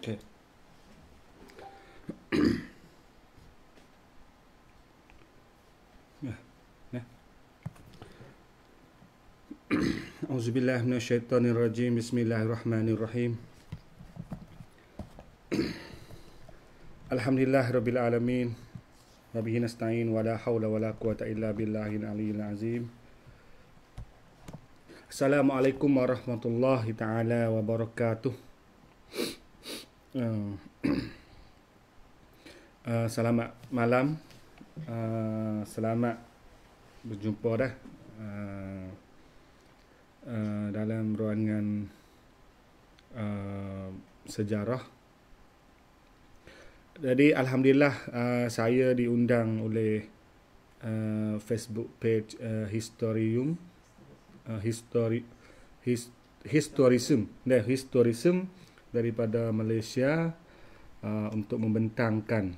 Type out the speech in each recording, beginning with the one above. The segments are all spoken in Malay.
Okay. Auzubillah minasyaitonirrajim. Bismillahirrahmanirrahim. Alhamdulillah rabbil alamin. Wa bihi nasta'in wa la haula wa la quwata illa billahil aliyyil azim. Assalamualaikum warahmatullahi taala wabarakatuh. Selamat malam. Selamat berjumpa dah dalam ruangan sejarah. Jadi alhamdulillah saya diundang oleh Facebook page Historium Historism daripada Malaysia untuk membentangkan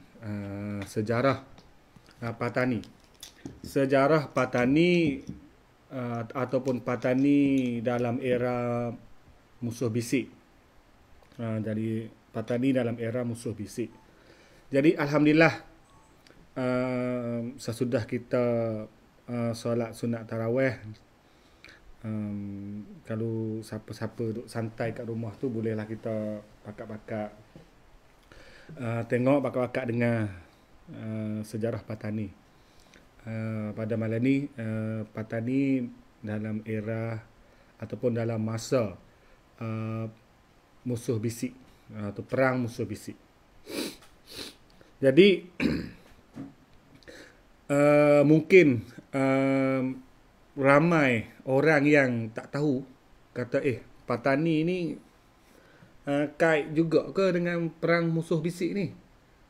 sejarah Patani. Sejarah Patani ataupun Patani dalam era musuh bisik. Jadi Patani dalam era musuh bisik. Jadi alhamdulillah sesudah kita solat sunat tarawih, kalau siapa-siapa duduk santai kat rumah tu, bolehlah kita pakak-pakak tengok, pakak-pakak dengar sejarah Patani. Pada malam ni Patani dalam era ataupun dalam masa musuh bisik atau perang musuh bisik. Jadi mungkin ramai orang yang tak tahu, kata Patani ni kait juga ke dengan perang musuh bisik ni.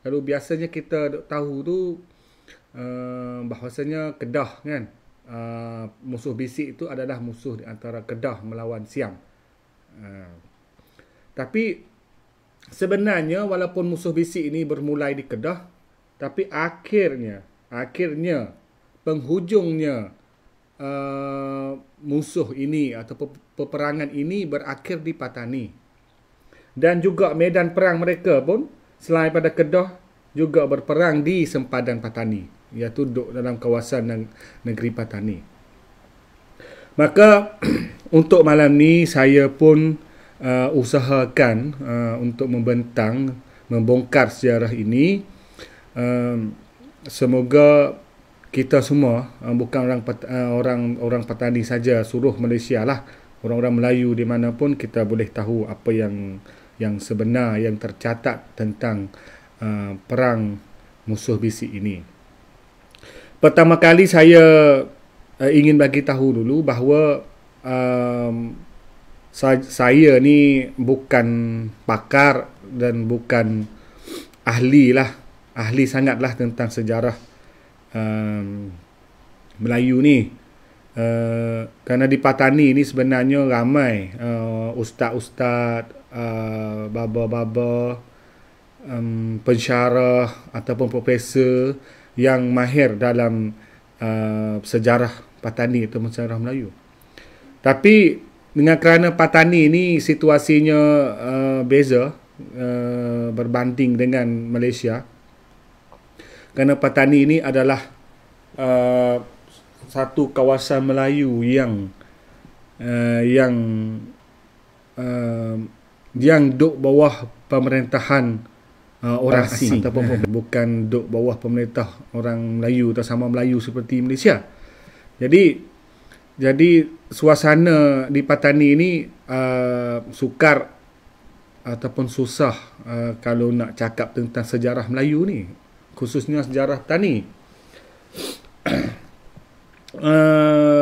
Kalau biasanya kita tahu tu bahawasanya Kedah kan, musuh bisik itu adalah musuh di antara Kedah melawan Siam. Tapi sebenarnya walaupun musuh bisik ini bermulai di Kedah, tapi akhirnya penghujungnya musuh ini atau peperangan ini berakhir di Patani. Dan juga medan perang mereka pun selain pada Kedah juga berperang di sempadan Patani, iaitu duduk dalam kawasan negeri Patani. Maka untuk malam ni saya pun usahakan untuk membongkar sejarah ini. Semoga kita semua, bukan orang Patani saja, seluruh Malaysia lah, orang-orang Melayu di mana pun, kita boleh tahu apa yang sebenar, yang tercatat tentang perang musuh bisik ini. Pertama kali saya ingin bagi tahu dulu bahawa saya ni bukan pakar dan bukan ahli sangatlah tentang sejarah Melayu ni. Kerana di Patani ni sebenarnya ramai ustaz-ustaz, baba-baba, pensyarah ataupun profesor yang mahir dalam sejarah Patani atau sejarah Melayu. Tapi dengan kerana Patani ni situasinya beza berbanding dengan Malaysia, kerana Patani ini adalah satu kawasan Melayu yang duduk bawah pemerintahan orang asing, ataupun bukan duduk bawah pemerintah orang Melayu atau sama Melayu seperti Malaysia. Jadi suasana di Patani ini sukar ataupun susah kalau nak cakap tentang sejarah Melayu ni, khususnya sejarah Patani.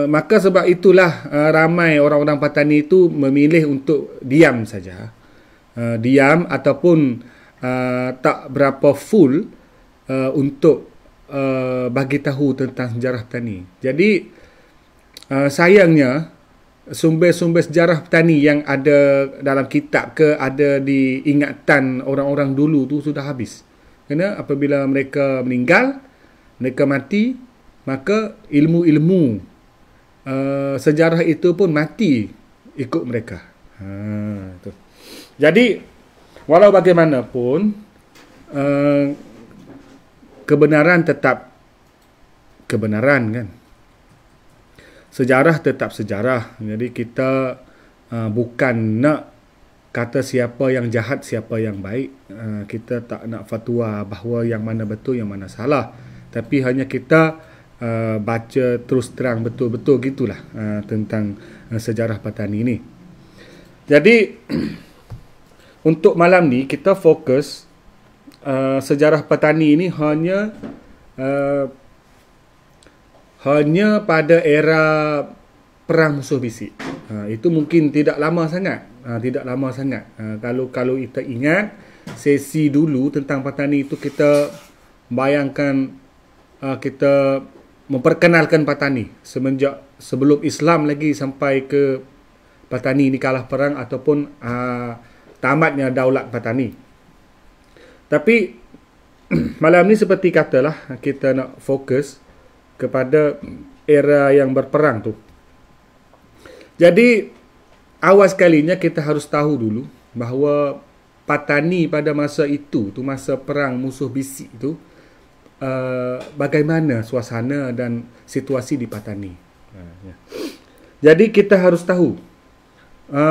Maka sebab itulah ramai orang-orang Patani itu memilih untuk diam saja, diam ataupun tak berapa full untuk bagi tahu tentang sejarah Patani. Jadi sayangnya sumber-sumber sejarah Patani yang ada dalam kitab ke ada di ingatan orang-orang dulu tu sudah habis. Kerana apabila mereka meninggal, mereka mati, maka ilmu-ilmu sejarah itu pun mati ikut mereka. Jadi walau bagaimanapun uh, kebenaran tetap kebenaran kan. Sejarah tetap sejarah. Jadi kita bukan nak kata siapa yang jahat, siapa yang baik. Kita tak nak fatwa bahawa yang mana betul, yang mana salah. Tapi hanya kita baca terus terang betul-betul gitulah tentang sejarah Patani ini. Jadi untuk malam ni kita fokus sejarah Patani ini hanya pada era perang musuh bisi. Itu mungkin tidak lama sangat. Tidak lama sangat. Kalau kita ingat sesi dulu tentang Patani itu, kita bayangkan kita memperkenalkan Patani semenjak sebelum Islam lagi sampai ke Patani ini kalah perang ataupun tamatnya daulat Patani. Tapi malam ni seperti katalah kita nak fokus kepada era yang berperang tu. Jadi awal sekalinya kita harus tahu dulu bahawa Patani pada masa itu, tu masa perang musuh bisi itu, bagaimana suasana dan situasi di Patani. Jadi kita harus tahu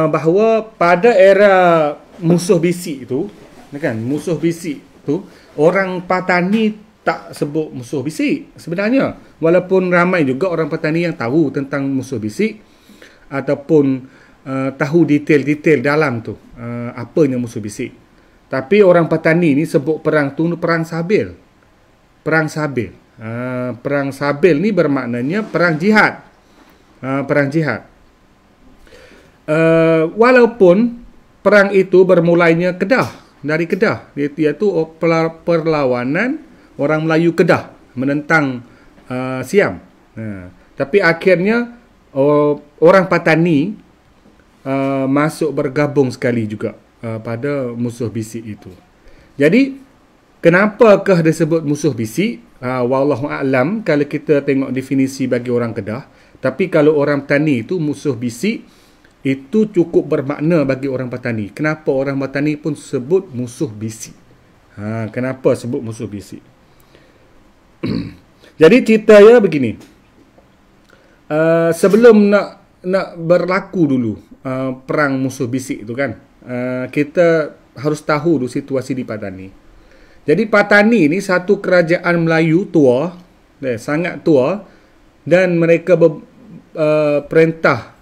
bahawa pada era musuh bisi itu, kan, musuh bisi itu, orang Patani tak sebut musuh bisi sebenarnya, walaupun ramai juga orang Patani yang tahu tentang musuh bisi ataupun tahu detail-detail dalam tu apanya musuh bisi. Tapi orang Patani ni sebut perang tu perang Sabil. Perang Sabil. Perang Sabil ni bermaknanya perang jihad. Perang jihad. Walaupun perang itu bermulainya Kedah, dari Kedah, iaitu perlawanan orang Melayu Kedah menentang Siam. Tapi akhirnya orang Patani masuk bergabung sekali juga pada musuh bisi itu. Jadi kenapakah disebut musuh bisi? Wallahu a'lam kalau kita tengok definisi bagi orang Kedah. Tapi kalau orang Patani itu musuh bisi itu cukup bermakna bagi orang Patani. Kenapa orang Patani pun sebut musuh bisi? Kenapa sebut musuh bisi? Jadi ceritanya begini. Sebelum nak berlaku dulu perang musuh bisi itu kan, kita harus tahu dulu situasi di Patani. Jadi Patani ni satu kerajaan Melayu tua, sangat tua, dan mereka perintah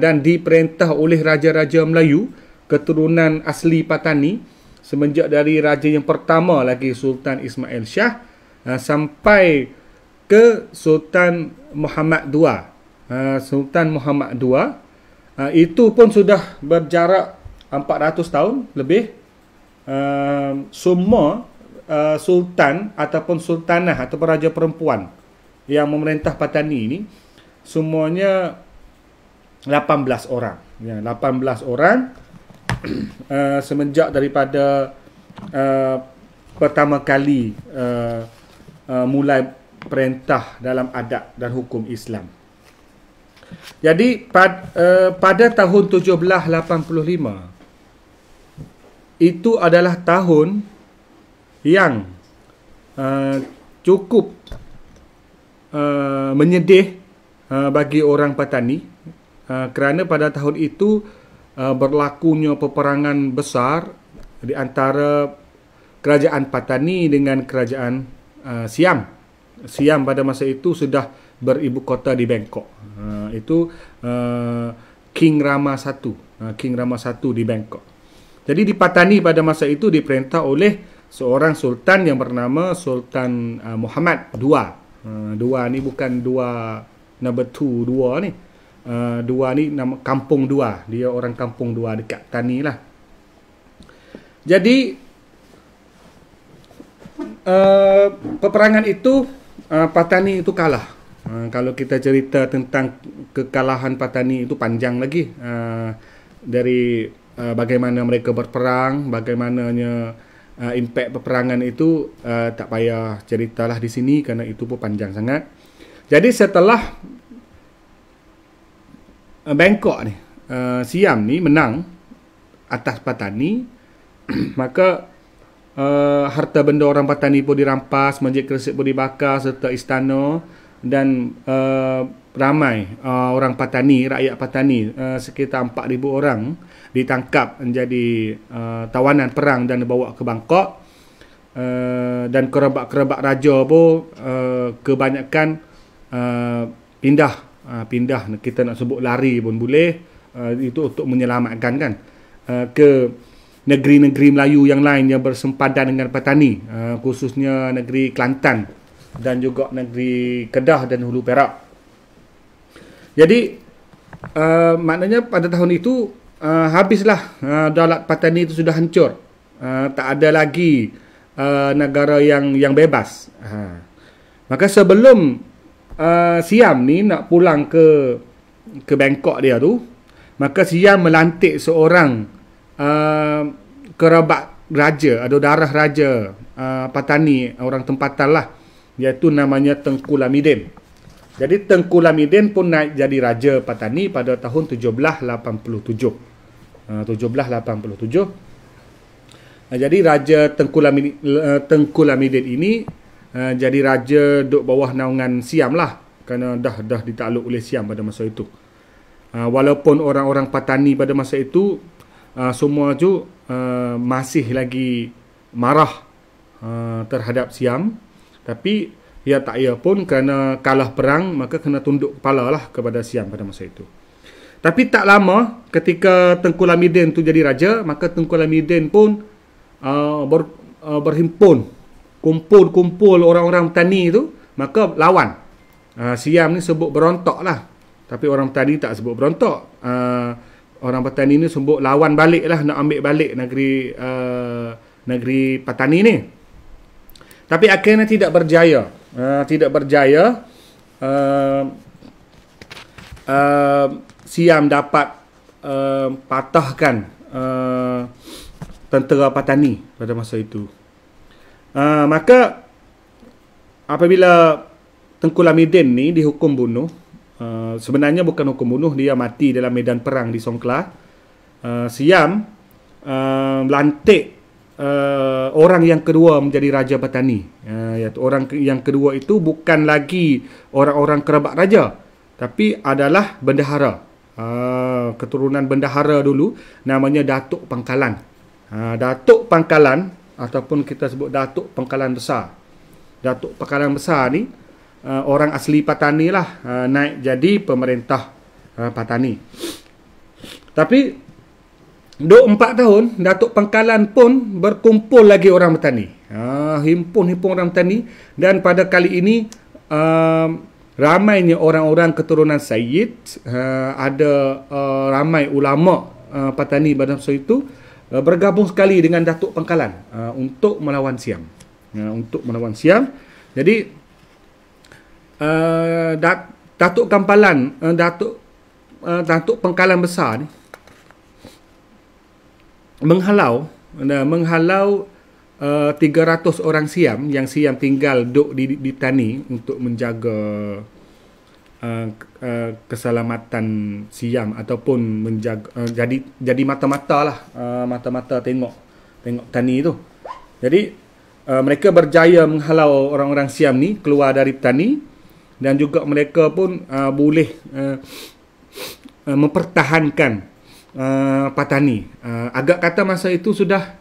dan diperintah oleh raja-raja Melayu keturunan asli Patani semenjak dari raja yang pertama lagi Sultan Ismail Shah sampai ke Sultan Muhammad II. Sultan Muhammad II itu pun sudah berjarak 400 tahun lebih. Semua sultan ataupun sultanah ataupun raja perempuan yang memerintah Patani ini semuanya 18 orang. 18 orang semenjak daripada pertama kali mulai perintah dalam adat dan hukum Islam. Jadi pada tahun 1785 itu adalah tahun yang cukup menyedih bagi orang Patani, kerana pada tahun itu berlakunya peperangan besar di antara kerajaan Patani dengan kerajaan Siam. Siam pada masa itu sudah beribu kota di Bangkok. Itu King Rama I. King Rama I di Bangkok. Jadi di Patani pada masa itu diperintah oleh seorang sultan yang bernama Sultan Muhammad II. Dua ni bukan dua number 2 dua ni. Dua ni nama Kampung Dua. Dia orang Kampung Dua dekat Tani lah. Jadi peperangan itu Patani itu kalah. Kalau kita cerita tentang kekalahan Patani itu panjang lagi. Dari bagaimana mereka berperang, bagaimananya impak peperangan itu tak payah ceritalah di sini kerana itu pun panjang sangat. Jadi setelah Bangkok ni, Siam ni menang atas Patani, Maka harta benda orang Patani pun dirampas, Masjid Gresik pun dibakar serta istana, dan ramai orang Patani, rakyat Patani, sekitar 4,000 orang ditangkap menjadi tawanan perang dan dibawa ke Bangkok. Dan kerabat-kerabat raja pun kebanyakan pindah, kita nak sebut lari pun boleh, itu untuk menyelamatkan kan, ke negeri-negeri Melayu yang lain yang bersempadan dengan Patani, khususnya negeri Kelantan dan juga negeri Kedah dan Hulu Perak. Jadi maknanya pada tahun itu habislah daulat Patani itu sudah hancur, tak ada lagi negara yang bebas. Maka sebelum Siam ni nak pulang ke Bangkok dia tu, maka Siam melantik seorang kerabat raja atau darah raja Patani, orang tempatan lah, iaitu namanya Tengku Lamidin. Jadi Tengku Lamidin pun naik jadi raja Patani pada tahun 1787. Jadi Raja Tengku Lamidin ini jadi raja duduk bawah naungan Siam lah, kerana dah ditakluk oleh Siam pada masa itu. Walaupun orang-orang Patani pada masa itu semua tu masih lagi marah terhadap Siam, tapi ya tak ya pun, kerana kalah perang maka kena tunduk kepala lah kepada Siam pada masa itu. Tapi tak lama ketika Tengku Lamidin tu jadi raja, maka Tengku Lamidin pun berhimpun, kumpul orang-orang Patani tu, maka lawan. Siam ni sebut berontak lah, tapi orang Patani tak sebut berontak. Orang Patani ni sebut lawan balik lah, nak ambil balik negeri Patani ni. Tapi akhirnya tidak berjaya. Siam dapat patahkan tentera Patani pada masa itu. Maka apabila Tengku Lamidin ni dihukum bunuh, sebenarnya bukan hukum bunuh, dia mati dalam medan perang di Songkla. Siam melantik orang yang kedua menjadi raja Patani. Iaitu orang yang kedua itu bukan lagi orang-orang kerabat raja, tapi adalah bendahara. Keturunan bendahara dulu, namanya Datuk Pangkalan. Datuk Pangkalan ataupun kita sebut Datuk Pangkalan Besar. Datuk Pangkalan Besar ni orang asli Patani lah, naik jadi pemerintah Patani. Tapi 4 tahun Datuk Pangkalan pun berkumpul lagi orang Patani, himpun orang Patani, dan pada kali ini ramainya orang-orang keturunan Sayyid, ada ramai ulama Patani pada masa itu bergabung sekali dengan Datuk Pangkalan untuk melawan Siam. Jadi Datuk Pangkalan Besar ni menghalau 300 orang Siam yang Siam tinggal duduk di Tani untuk menjaga keselamatan Siam, ataupun menjaga jadi mata-mata lah, mata-mata tengok Tani tu. Jadi mereka berjaya menghalau orang-orang Siam ni keluar dari Tani, dan juga mereka pun boleh mempertahankan Patani. Agak kata masa itu sudah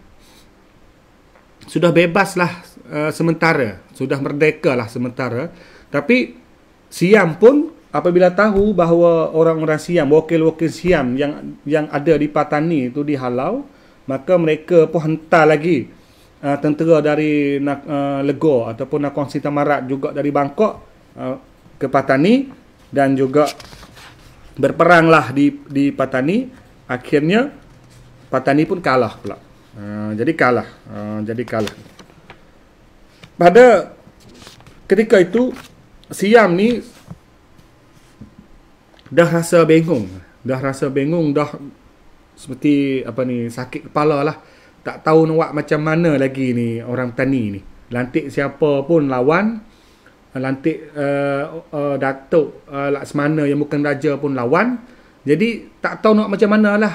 bebas lah sementara, sudah merdeka lah sementara. Tapi Siam pun apabila tahu bahawa orang-orang Siam, wakil-wakil Siam yang ada di Patani itu dihalau, maka mereka pun hantar lagi tentera dari Legor ataupun Nakhon Si Thammarat, juga dari Bangkok ke Patani, dan juga berperanglah di Patani. Akhirnya Patani pun kalah pula. Jadi kalah. Pada ketika itu Siam ni dah rasa bingung, dah seperti sakit kepala lah. Tak tahu nak buat macam mana lagi ni orang Patani ni. Lantik siapa pun lawan. Lantik Datuk Laksmana yang bukan raja pun lawan. Jadi tak tahu nak macam mana lah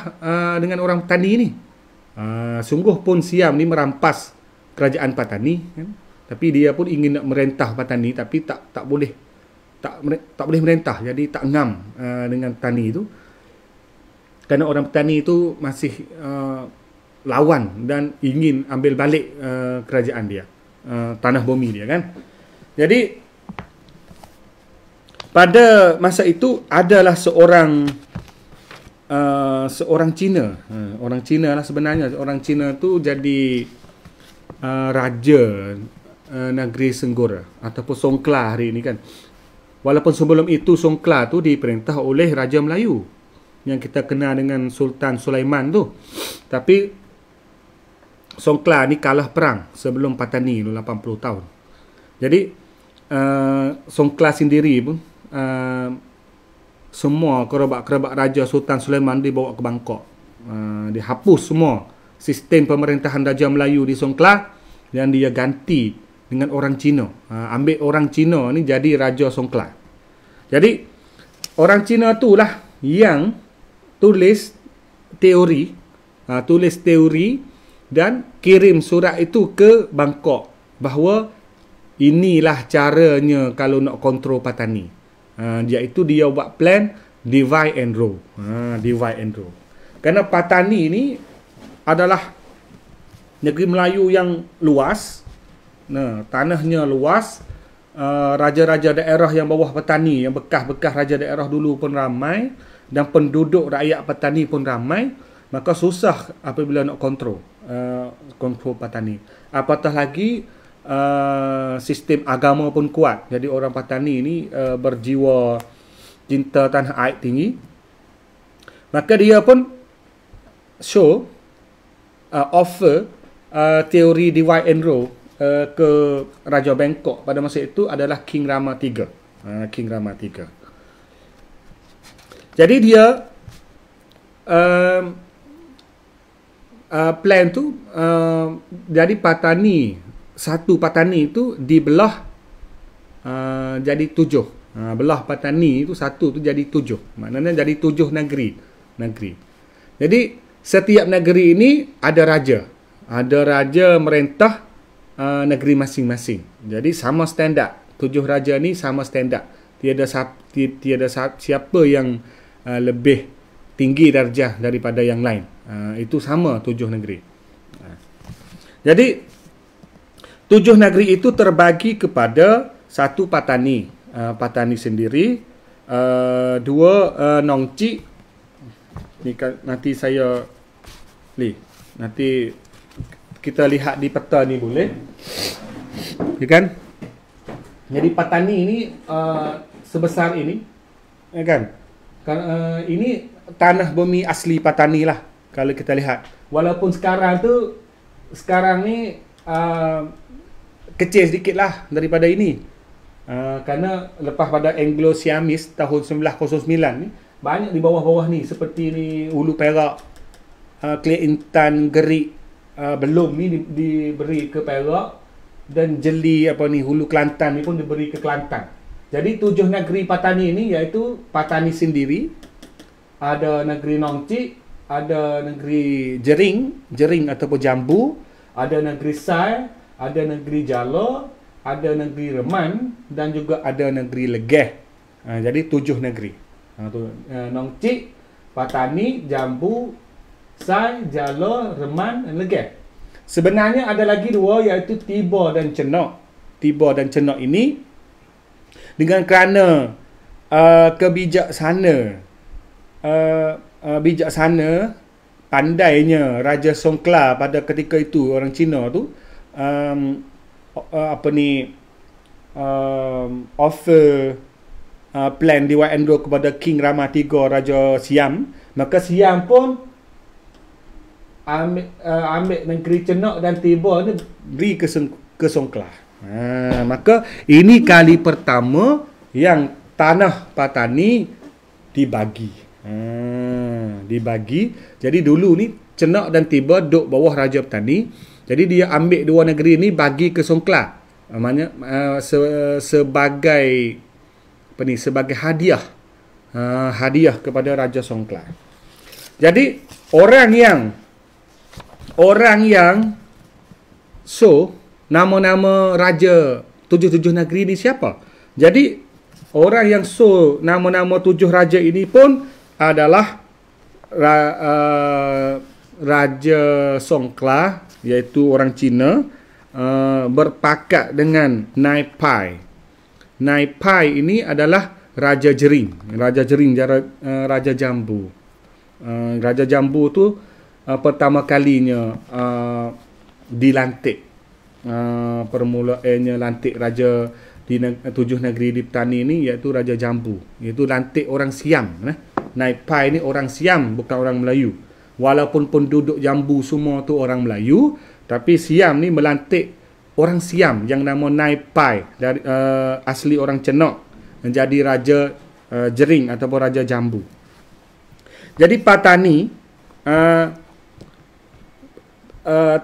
dengan orang Patani ni. Sungguh pun Siam ni merampas kerajaan Patani, kan? Tapi dia pun ingin nak merentah Patani, tapi tak boleh, tak boleh merentah, jadi tak ngam dengan Patani itu, kerana orang Patani itu masih lawan dan ingin ambil balik kerajaan dia, tanah bumi dia, kan. Jadi pada masa itu adalah seorang Cina. Orang Cina lah sebenarnya. Orang Cina tu jadi raja negeri Senggora ataupun Songkla hari ini, kan. Walaupun sebelum itu Songkla tu diperintah oleh Raja Melayu yang kita kenal dengan Sultan Sulaiman tu. Tapi Songkla ni kalah perang sebelum Patani tu 80 tahun. Jadi Songkla sendiri pun semua kerabat-kerabat Raja Sultan Sulaiman dibawa ke Bangkok. Dihapus semua sistem pemerintahan Raja Melayu di Songkla dan dia ganti dengan orang Cina. Ambil orang Cina ni jadi Raja Songkla. Jadi orang Cina itulah yang tulis teori dan kirim surat itu ke Bangkok bahawa inilah caranya kalau nak kontrol Patani. Iaitu dia buat plan divide and rule. Divide and rule. Kerana Patani ni adalah negeri Melayu yang luas. Tanahnya luas. Raja-raja daerah yang bawah Patani, yang bekas-bekas raja daerah dulu pun ramai, dan penduduk rakyat Patani pun ramai. Maka susah apabila nak kontrol Patani. Apatah lagi sistem agama pun kuat. Jadi orang Patani ni berjiwa cinta tanah air tinggi. Maka dia pun offer teori divide and rule ke Raja Bangkok pada masa itu adalah King Rama III. King Rama III. Jadi dia plan tu jadi Patani, satu Patani itu dibelah jadi 7. Belah Patani itu satu tu jadi 7. Maknanya jadi 7 negeri. Jadi setiap negeri ini ada raja. Ada raja merentah negeri masing-masing. Jadi sama standard. 7 raja ni sama standard. Tiada siapa yang lebih tinggi darjah daripada yang lain. Itu sama 7 negeri. Jadi 7 negeri itu terbagi kepada satu Patani. Patani sendiri. 2 Nongcik. Ni nanti saya nanti kita lihat di peta ni boleh. Ya kan? Jadi Patani ni sebesar ini. Ya kan? Ini tanah bumi asli Patani lah kalau kita lihat. Walaupun sekarang ni kecil sedikit lah daripada ini. Kerana lepas pada Anglo-Siamese tahun 1909 ni, banyak di bawah-bawah ni seperti ni Hulu Perak, Kelek Intan, Gerik, belum ni diberi ke Perak, dan Jeli Hulu Kelantan ni pun diberi ke Kelantan. Jadi 7 negeri Patani ni iaitu Patani sendiri, ada negeri Nongcik, ada negeri Jering ataupun Jambu, ada negeri Sai, ada negeri Jalo, ada negeri Reman, dan juga ada negeri Legeh. Jadi 7 negeri. Nongcik, Patani, Jambu, Sai, Jalo, Reman dan Legeh. Sebenarnya ada lagi 2 iaitu Tiba dan Cenok. Tiba dan Cenok ini dengan kerana bijaksana pandainya Raja Songkla pada ketika itu, orang Cina tu offer plan divide and rule kepada King Rama III Raja Siam, maka Siam pun ambil negeri Cenok dan Tiba ni beri ke Songkla. Maka ini kali pertama yang tanah Patani dibagi. Jadi dulu ni Cenok dan Tiba duduk bawah Raja Patani. Jadi dia ambil 2 negeri ni bagi ke Songkla. Maknanya sebagai hadiah. Hadiah kepada Raja Songkla. Jadi orang yang orang yang nama-nama raja tujuh negeri ni siapa? Jadi orang yang nama-nama 7 raja ini pun adalah Raja Songkla, iaitu orang Cina, berpakat dengan Nai Pai. Nai Pai ini adalah Raja Jering. Raja Jering, Raja Jambu. Raja Jambu tu pertama kalinya dilantik. Permulaannya lantik raja di 7 negeri di petani ni, iaitu Raja Jambu. Iaitu lantik orang Siam. Nai Pai ni orang Siam, bukan orang Melayu. Walaupun penduduk Jambu semua tu orang Melayu, tapi Siam ni melantik orang Siam yang nama Nai Pai, dari asli orang Cenok, menjadi Raja Jering ataupun Raja Jambu. Jadi Patani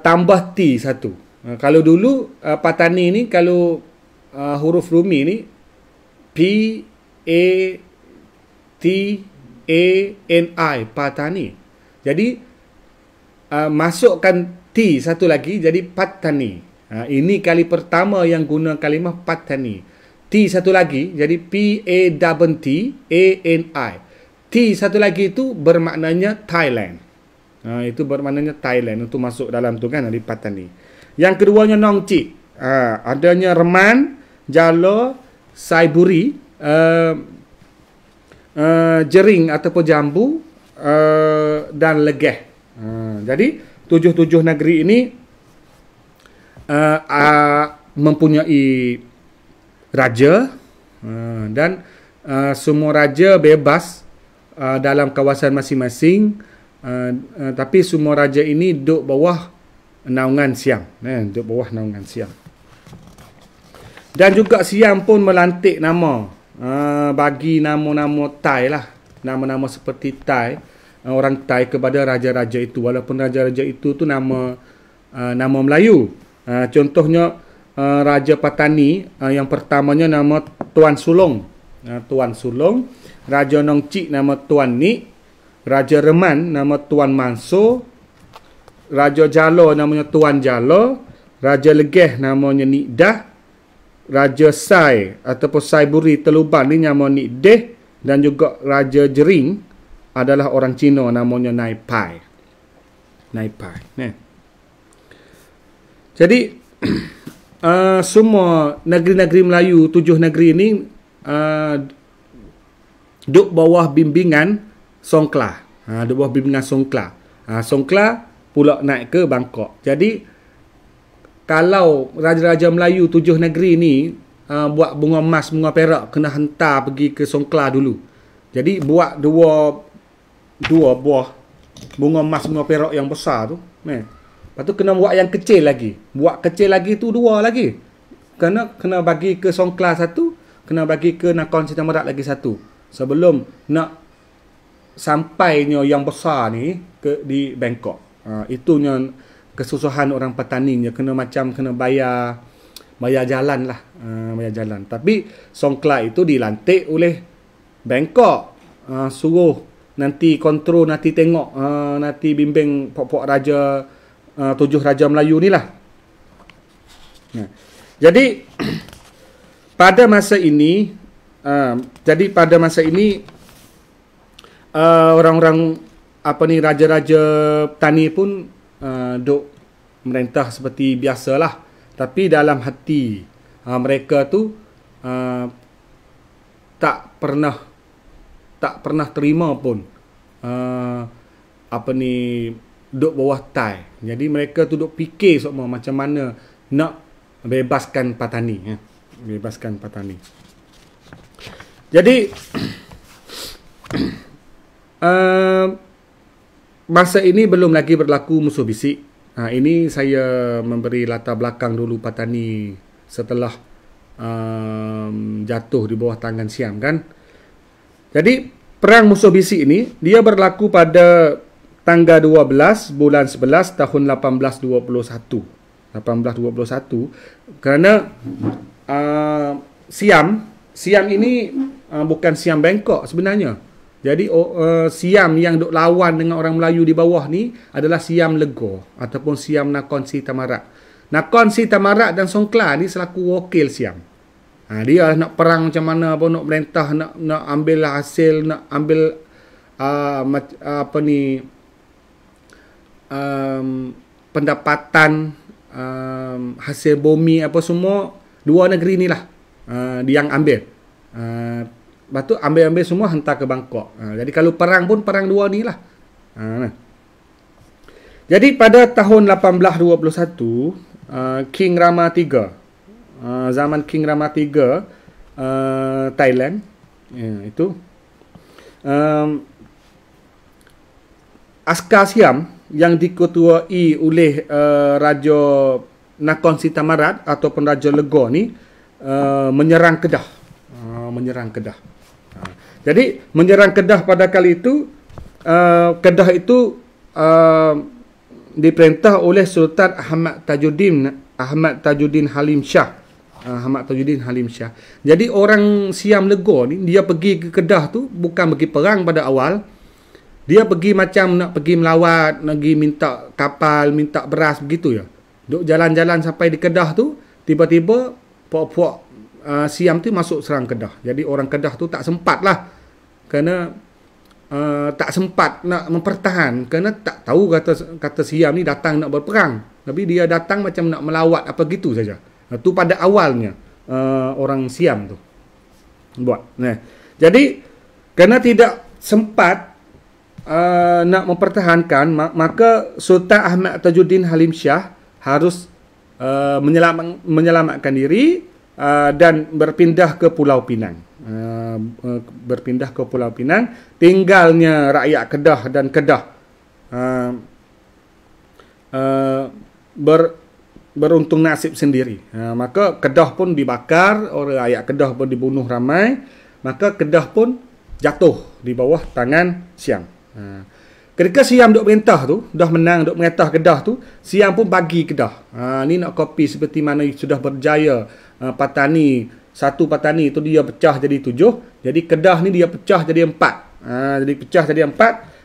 tambah T satu. Kalau dulu Patani ni, kalau huruf Rumi ni P A T A N I, Patani. Jadi masukkan T satu lagi jadi Patani. Ini kali pertama yang guna kalimah Patani. T satu lagi jadi P A T A N I. T satu lagi itu bermaknanya Thailand. Itu bermaknanya Thailand, untuk masuk dalam tu kan, di Patani. Yang keduanya Nongcik. Adanya Reman, Jalo, Saiburi, Jering ataupun Jambu, dan Legeh. Jadi 7 negeri ini mempunyai raja, dan semua raja bebas dalam kawasan masing-masing, tapi semua raja ini duduk bawah naungan Siam, duduk bawah naungan Siam. Dan juga Siam pun melantik nama, bagi nama-nama Thai lah, nama-nama seperti Thai, orang Thai kepada raja-raja itu, walaupun raja-raja itu tu nama Melayu. Contohnya Raja Patani, yang pertamanya nama Tuan Sulong. Tuan Sulong. Raja Nongcik nama Tuan Nik. Raja Reman nama Tuan Manso. Raja Jalo namanya Tuan Jalo. Raja Legeh namanya Nik Dah. Raja Sai ataupun Saiburi Teluban ni nama Nik Deh. Dan juga Raja Jering adalah orang Cina, namanya Nai Pai. Nai Pai. Jadi semua negeri-negeri Melayu 7 negeri ini duduk bawah bimbingan Songkla. Duduk bawah bimbingan Songkla. Songkla pula naik ke Bangkok. Jadi kalau raja-raja Melayu 7 negeri ni buat bunga emas, bunga perak, kena hantar pergi ke Songkla dulu. Jadi buat dua buah bunga emas, bunga perak yang besar tu. Lepas tu kena buat yang kecil lagi. Buat kecil lagi tu 2 lagi. Kena bagi ke Songkla 1, kena bagi ke Nakhon Sitamarat lagi 1. Sebelum nak sampainya yang besar ni di Bangkok. Itunya kesusahan orang petaninya, kena bayar jalan lah, bayar jalan. Tapi Songkla itu dilantik oleh Bangkok, suruh nanti kontrol, nanti tengok, nanti bimbing pokok raja 7 raja Melayu ni lah. Jadi pada masa ini orang-orang raja-raja petani pun duk merintah seperti biasalah, tapi dalam hati mereka tu tak pernah terima pun duk bawah Thai. Jadi mereka tu duk fikir semua macam mana nak bebaskan petani, bebaskan petani. Jadi masa ini belum lagi berlaku musuh bisik. Ini saya memberi latar belakang dulu petani setelah jatuh di bawah tangan Siam kan. Jadi perang musuh bisik ini dia berlaku pada tanggal 12 bulan 11 tahun 1821. Kerana Siam ini bukan Siam Bangkok sebenarnya. Jadi Siam yang duk lawan dengan orang Melayu di bawah ni adalah Siam Legor ataupun Siam Nakhon Si Thammarat. Nakhon Si Thammarat dan Songkhla ni selaku wakil Siam. Dia nak perang macam mana pun, nak merintah, nak ambil hasil, nak ambil pendapatan, hasil bumi apa semua, dua negeri ni lah dia yang ambil. Lepas tu ambil semua hantar ke Bangkok. Jadi kalau perang pun perang dua ni lah. Jadi pada tahun 1821, King Rama III, zaman King Rama III, Thailand, itu askar Siam yang diketuai oleh Raja Nakhon Si Thammarat ataupun Raja Legor ni menyerang Kedah. Jadi menyerang Kedah pada kali itu, Kedah itu diperintah oleh Sultan Ahmad Tajuddin Halim Shah. Jadi orang Siam Legor ni, dia pergi ke Kedah tu bukan pergi perang pada awal. Dia pergi macam nak pergi melawat, nak pergi minta kapal, minta beras begitu ya. Duk jalan-jalan sampai di Kedah tu, tiba-tiba puak-puak Siam tu masuk serang Kedah. Jadi orang Kedah tu tak sempat lah, kerana tak sempat nak mempertahan, kerana tak tahu kata Siam ni datang nak berperang, tapi dia datang macam nak melawat apa gitu saja. Itu pada awalnya orang Siam tu buat. Jadi kerana tidak sempat nak mempertahankan, maka Sultan Ahmad Tajuddin Halim Shah harus menyelamatkan diri dan berpindah ke Pulau Pinang. Tinggalnya rakyat Kedah dan Kedah beruntung nasib sendiri. Maka Kedah pun dibakar, orang rakyat Kedah pun dibunuh ramai, maka Kedah pun jatuh di bawah tangan Siam. Ketika Siam duk perintah tu, dah menang, duk mengatah Kedah tu, Siam pun bagi Kedah. Ni nak kopi seperti mana sudah berjaya Patani, satu Patani itu dia pecah jadi 7. Jadi Kedah ni dia pecah jadi 4. Jadi 4,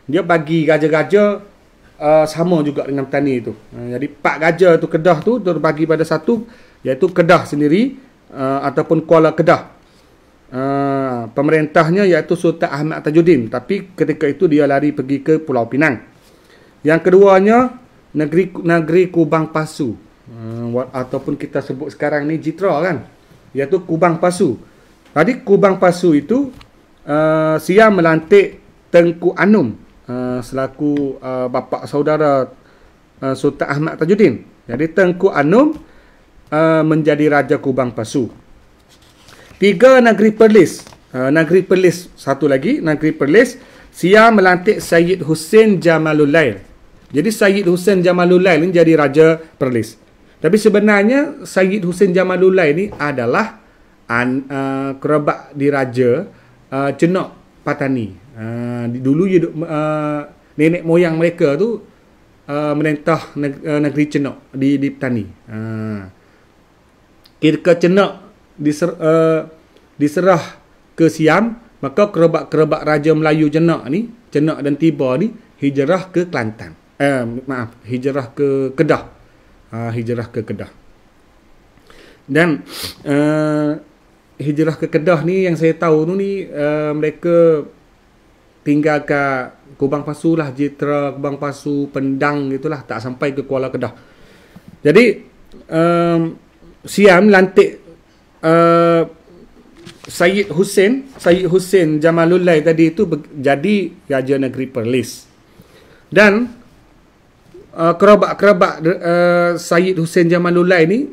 dia bagi raja-raja sama juga dengan Patani itu. Jadi 4 raja tu Kedah tu terbagi pada satu, iaitu Kedah sendiri ataupun Kuala Kedah. Pemerintahnya iaitu Sultan Ahmad Tajuddin, tapi ketika itu dia lari pergi ke Pulau Pinang. Yang keduanya negeri Kubang Pasu, ataupun kita sebut sekarang ni Jitra kan, iaitu Kubang Pasu. Tadi Kubang Pasu itu Siam melantik Tengku Anum selaku bapa saudara Sultan Ahmad Tajuddin. Jadi Tengku Anum menjadi Raja Kubang Pasu. 3 Negeri Perlis. Satu lagi, Negeri Perlis, Siam melantik Syed Hussein Jamalulail. Jadi Syed Hussein Jamalulail ni jadi Raja Perlis. Tapi sebenarnya Syed Hussein Jamalulail ni adalah kerabat diraja Cenok Patani. Dulu nenek moyang mereka tu merintah negeri Cenok di Patani. Ketika Cenok diserah ke Siam, maka kerabat Raja Melayu Cenok dan Tiba ni hijrah ke Kelantan. Hijrah ke Kedah. Dan hijrah ke Kedah ni yang saya tahu tu ni, mereka tinggal ke Kubang Pasu lah, Jitra, Kubang Pasu, Pendang gitulah, tak sampai ke Kuala Kedah. Jadi Siam lantik Syed Hussein Jamalulail tadi itu jadi Raja Negeri Perlis. Dan kerabat Syed Hussein Jamalulail ni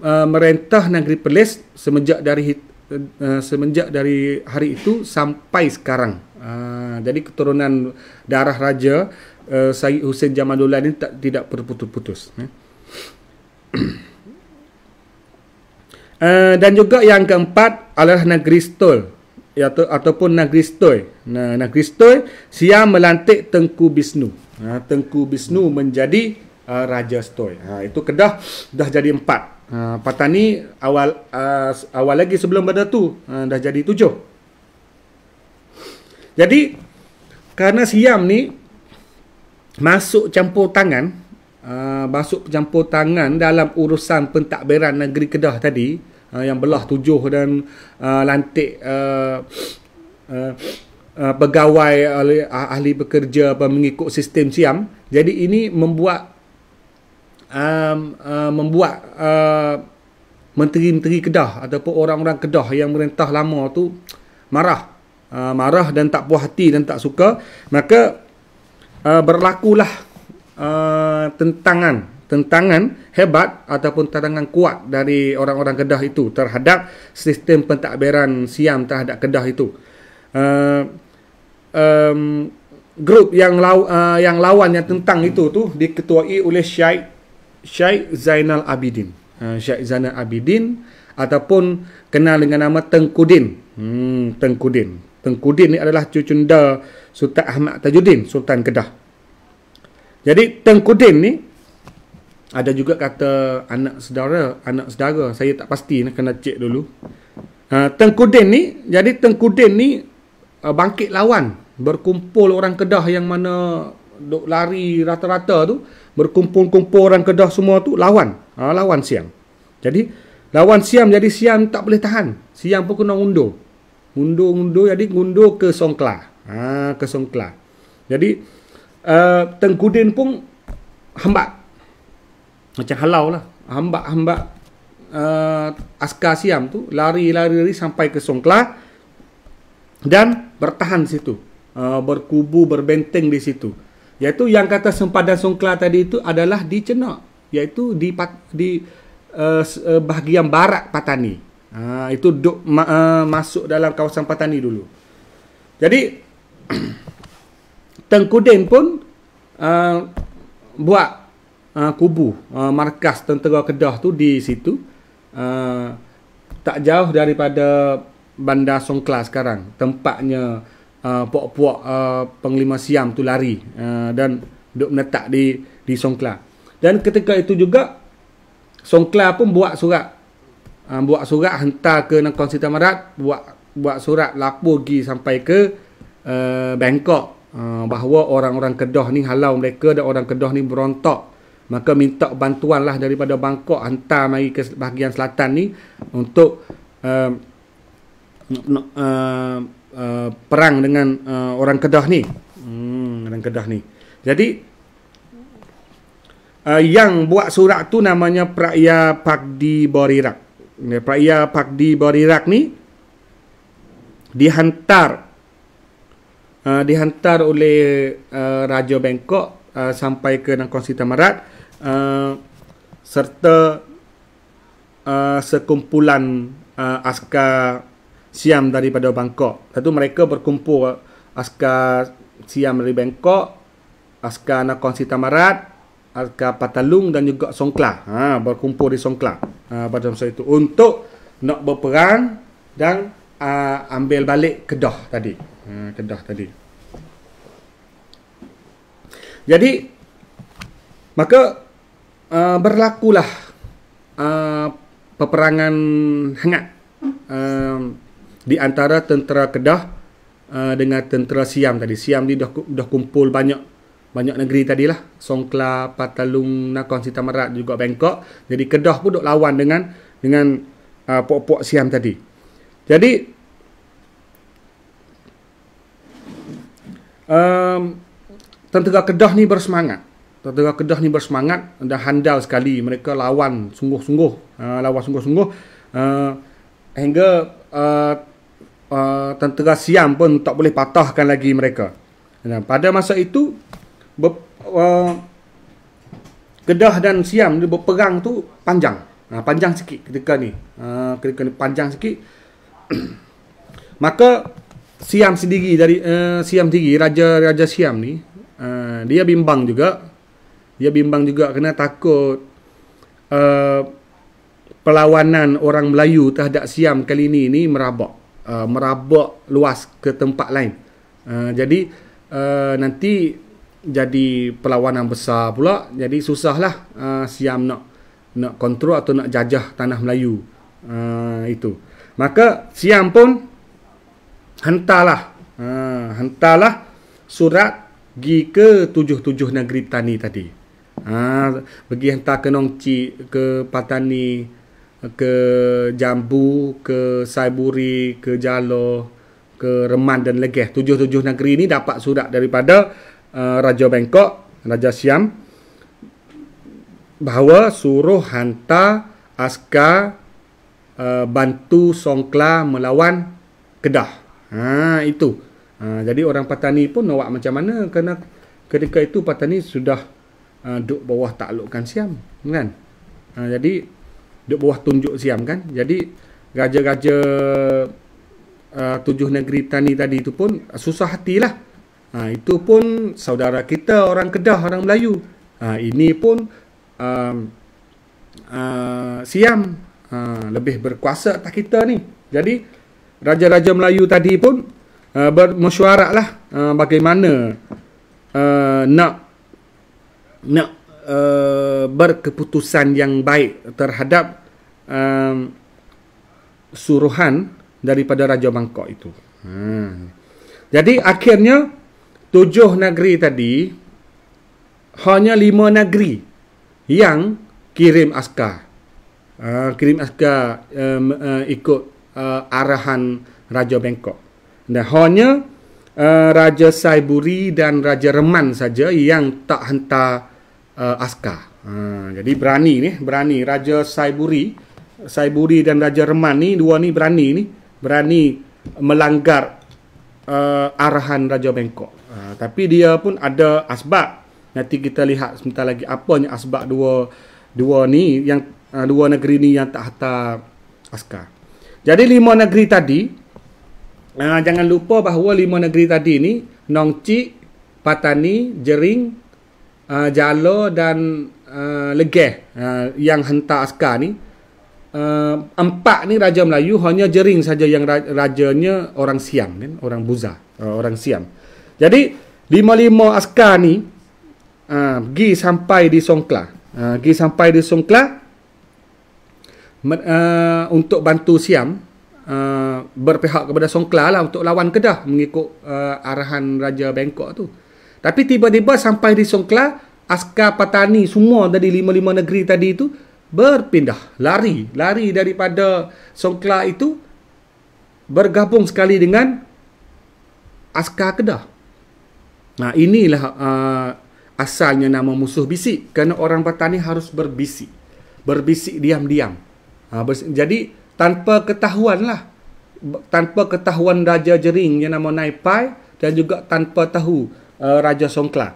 merentah Negeri Perlis semenjak dari hari itu sampai sekarang. Jadi keturunan darah Raja Syed Hussein Jamalulail ni tidak berputus-putus. Dan juga yang keempat adalah Negeri Stol, ataupun Negeri Stoi. Negeri Stoi, Siam melantik Tengku Bisnu. Tengku Bisnu menjadi Raja Stoi. Itu Kedah dah jadi 4. Patani awal lagi sebelum pada tu dah jadi 7. Jadi kerana Siam ni masuk campur tangan dalam urusan pentadbiran negeri Kedah tadi, yang belah 7 dan lantik pegawai ahli bekerja mengikut sistem Siam. Jadi ini membuat menteri-menteri Kedah ataupun orang-orang Kedah yang merentah lama tu marah dan tak puas hati dan tak suka. Maka berlakulah tentangan hebat ataupun tentangan kuat dari orang-orang Kedah itu terhadap sistem pentadbiran Siam terhadap Kedah itu. Grup yang lawan yang tentang itu tu diketuai oleh Syekh Zainal Abidin. Syekh Zainal Abidin ataupun kenal dengan nama Tengku Din. Tengku Din ni adalah cucunda Sultan Ahmad Tajuddin, Sultan Kedah. Jadi Tengku Din ni ada juga kata anak saudara. Saya tak pasti, kena cek dulu. Tengku Din ni bangkit lawan, berkumpul orang Kedah yang mana duk lari rata-rata tu, berkumpul-kumpul orang Kedah semua tu lawan Siam. Jadi lawan Siam, jadi Siam tak boleh tahan. Siam pun kena undur, jadi undur ke Songkla. Ke Songkla. Jadi Tengku Din pun hambat, macam halau lah, hambat askar Siam tu lari sampai ke Songkla dan bertahan di situ, berkubu, berbenteng di situ. Iaitu yang kata sempadan Songkla tadi itu adalah di Cenak, iaitu di bahagian barat Patani. Itu masuk dalam kawasan Patani dulu. Jadi Tengku Din pun buat kubu, markas tentera Kedah tu di situ, tak jauh daripada Bandar Songkla sekarang, tempatnya puak-puak Panglima Siam tu lari dan duk menetap di Songkla. Dan ketika itu juga Songkla pun buat surat hantar ke Nakhon Si Thammarat, buat surat lapor pergi sampai ke Bangkok, bahawa orang-orang Kedah ni halau mereka dan orang Kedah ni berontak. Maka minta bantuan lah daripada Bangkok, hantar mari ke bahagian selatan ni untuk perang dengan orang Kedah ni. Jadi yang buat surat tu namanya Prakya Pakdi Borirak. Prakya Pakdi Borirak ni dihantar oleh Raja Bangkok sampai ke Nakhon Si Thammarat, serta sekumpulan askar Siam daripada Bangkok. Lepas tu mereka berkumpul, askar Siam dari Bangkok, askar Nakhon Si Thammarat, askar Patalung dan juga Songkla. Berkumpul di Songkla pada masa itu untuk nak berperang dan ambil balik Kedah tadi. Jadi maka berlakulah peperangan hangat di antara tentera Kedah dengan tentera Siam tadi. Siam ni dah kumpul banyak negeri tadilah, Songkla, Patalung, Nakhon Si Thammarat juga Bangkok. Jadi Kedah pun duk lawan dengan puak-puak Siam tadi. Jadi tentera Kedah ni bersemangat. Dan handal sekali. Mereka lawan sungguh-sungguh. Hingga tentera Siam pun tak boleh patahkan lagi mereka. Dan pada masa itu Kedah dan Siam berperang tu panjang. Panjang sikit ketika ni. Panjang sikit. Maka Siam sendiri Raja Siam ni, dia bimbang juga. Kerana takut perlawanan orang Melayu terhadap Siam kali ini merabak luas ke tempat lain. Jadi nanti jadi perlawanan besar pula. Jadi susahlah Siam nak kontrol atau nak jajah tanah Melayu itu. Maka Siam pun hantarlah Hantarlah surat pergi ke 77 negeri petani tadi. Pergi hantar ke Nongcik, ke Patani, ke Jambu, ke Saiburi, ke Jalo, ke Reman dan Legeh. 77 negeri ini dapat surat daripada Raja Bangkok, Raja Siam, bahawa suruh hantar askar bantu Songkla melawan Kedah. Itu. Jadi orang Patani pun nawak macam mana, kerana ketika itu Patani sudah duduk bawah taklukan Siam, kan? Jadi duduk bawah tunjuk Siam, kan? Jadi raja-raja 7 negeri Tani tadi itu pun susah hatilah. Itu pun saudara kita orang Kedah, orang Melayu. Ini pun Siam lebih berkuasa atas kita ni. Jadi raja-raja Melayu tadi pun bermesyuaratlah bagaimana nak berkeputusan yang baik terhadap suruhan daripada Raja Bangkok itu. Jadi akhirnya 7 negeri tadi, hanya 5 negeri yang kirim askar. Ikut arahan Raja Bangkok. Dan hanya Raja Saiburi dan Raja Reman saja yang tak hantar askar. Jadi berani Raja Saiburi dan Raja Reman ni, dua ni berani melanggar arahan Raja Bangkok. Tapi dia pun ada asbab. Nanti kita lihat sebentar lagi apanya asbab dua ni yang dua negeri ni yang tak hantar askar. Jadi 5 negeri tadi, jangan lupa bahawa 5 negeri tadi ni Nongcik, Patani, Jering, Jalo dan Legeh yang hantar askar ni. 4 ni Raja Melayu, hanya Jering saja yang rajanya orang Siam, kan? Orang Buza, orang Siam. Jadi 5 askar ni pergi sampai di Songkla. Untuk bantu Siam, berpihak kepada Songkla lah untuk lawan Kedah mengikut arahan Raja Bangkok tu. Tapi tiba-tiba sampai di Songkla, askar Patani semua dari 5 negeri tadi itu berpindah, lari daripada Songkla itu, bergabung sekali dengan askar Kedah. Inilah asalnya nama musuh bisik, kerana orang Patani harus berbisik diam-diam. Jadi tanpa ketahuan Raja Jering yang nama Naipai, dan juga tanpa tahu Raja Songkla.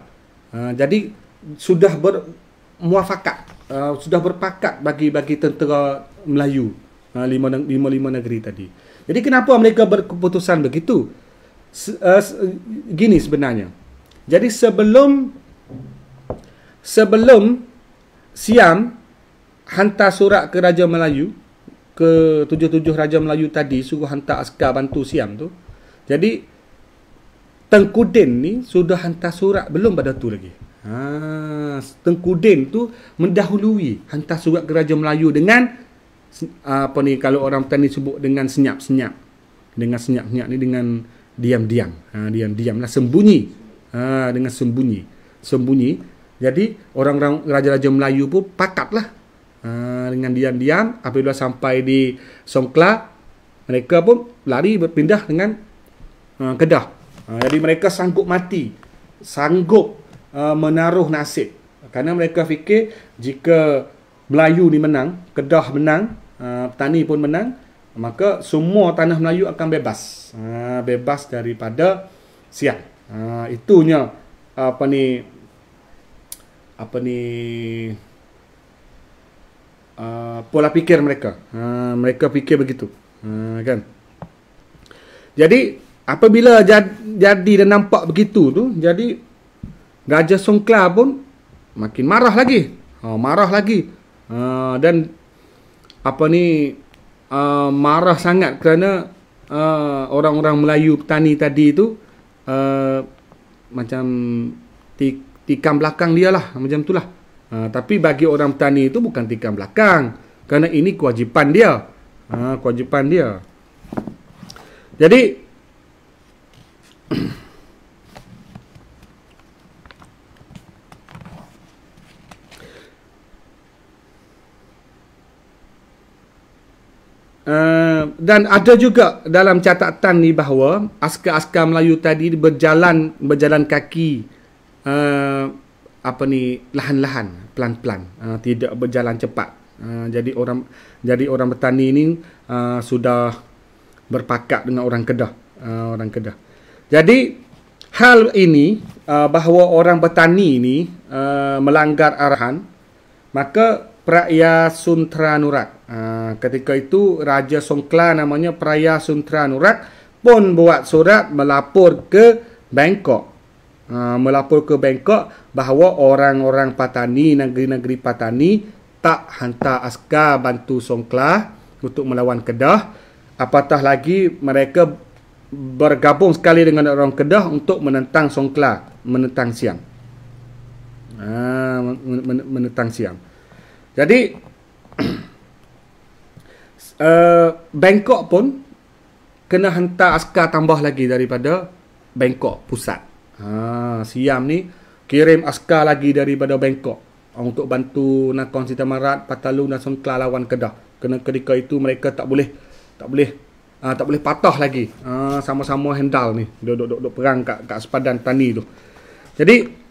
Jadi sudah bermuafakat, sudah berpakat bagi tentera Melayu 5 negeri tadi. Jadi kenapa mereka berkeputusan begitu? Gini sebenarnya. Jadi sebelum Siam hantar surat ke Raja Melayu, ke 77 Raja Melayu tadi, suruh hantar askar bantu Siam tu. Jadi Tengku Din ni sudah hantar surat belum pada tu lagi. Tengku Din tu mendahului hantar surat ke Raja Melayu dengan kalau orang Petani sebut dengan senyap-senyap. Dengan senyap-senyap ni dengan diam-diam. Diam-diam lah, sembunyi. Dengan sembunyi. Jadi orang-orang raja-raja Melayu pun pakatlah dengan diam-diam. Apabila sampai di Songkla, mereka pun lari berpindah dengan Kedah. Jadi mereka sanggup mati, sanggup menaruh nasib, kerana mereka fikir jika Melayu ni menang, Kedah menang, Petani pun menang, maka semua tanah Melayu akan bebas, bebas daripada Siam. Itunya pola fikir mereka. Mereka fikir begitu, kan? Jadi apabila jadi dan nampak begitu tu, jadi Raja Songkla pun makin marah lagi. Dan marah sangat kerana orang-orang Melayu Petani tadi tu macam tikam belakang dia lah, macam itulah. Tapi bagi orang Petani itu bukan tikam belakang, kerana ini kewajipan dia. Jadi Dan ada juga dalam catatan ni bahawa askar-askar Melayu tadi berjalan kaki lahan-lahan, pelan-pelan, tidak berjalan cepat. Jadi orang bertani ni sudah berpakat dengan orang Kedah. Jadi hal ini bahawa orang bertani ni melanggar arahan, maka Praya Suntra Nurat, ketika itu Raja Songkla namanya Praya Suntra Nurat pun buat surat melapor ke Bangkok, bahawa orang-orang Patani, negeri-negeri Patani tak hantar askar bantu Songkla untuk melawan Kedah, apatah lagi mereka bergabung sekali dengan orang Kedah untuk menentang Songkla, menentang Siam. Menentang Siam. Jadi Bangkok pun kena hantar askar tambah lagi daripada Bangkok pusat. Siam ni kirim askar lagi daripada Bangkok untuk bantu Nakhon Si Thammarat, Patalung dan Songkla lawan Kedah. Kerana ketika itu mereka tak boleh patah lagi. Sama-sama handal ni, duk perang kat sepadan tani tu. Jadi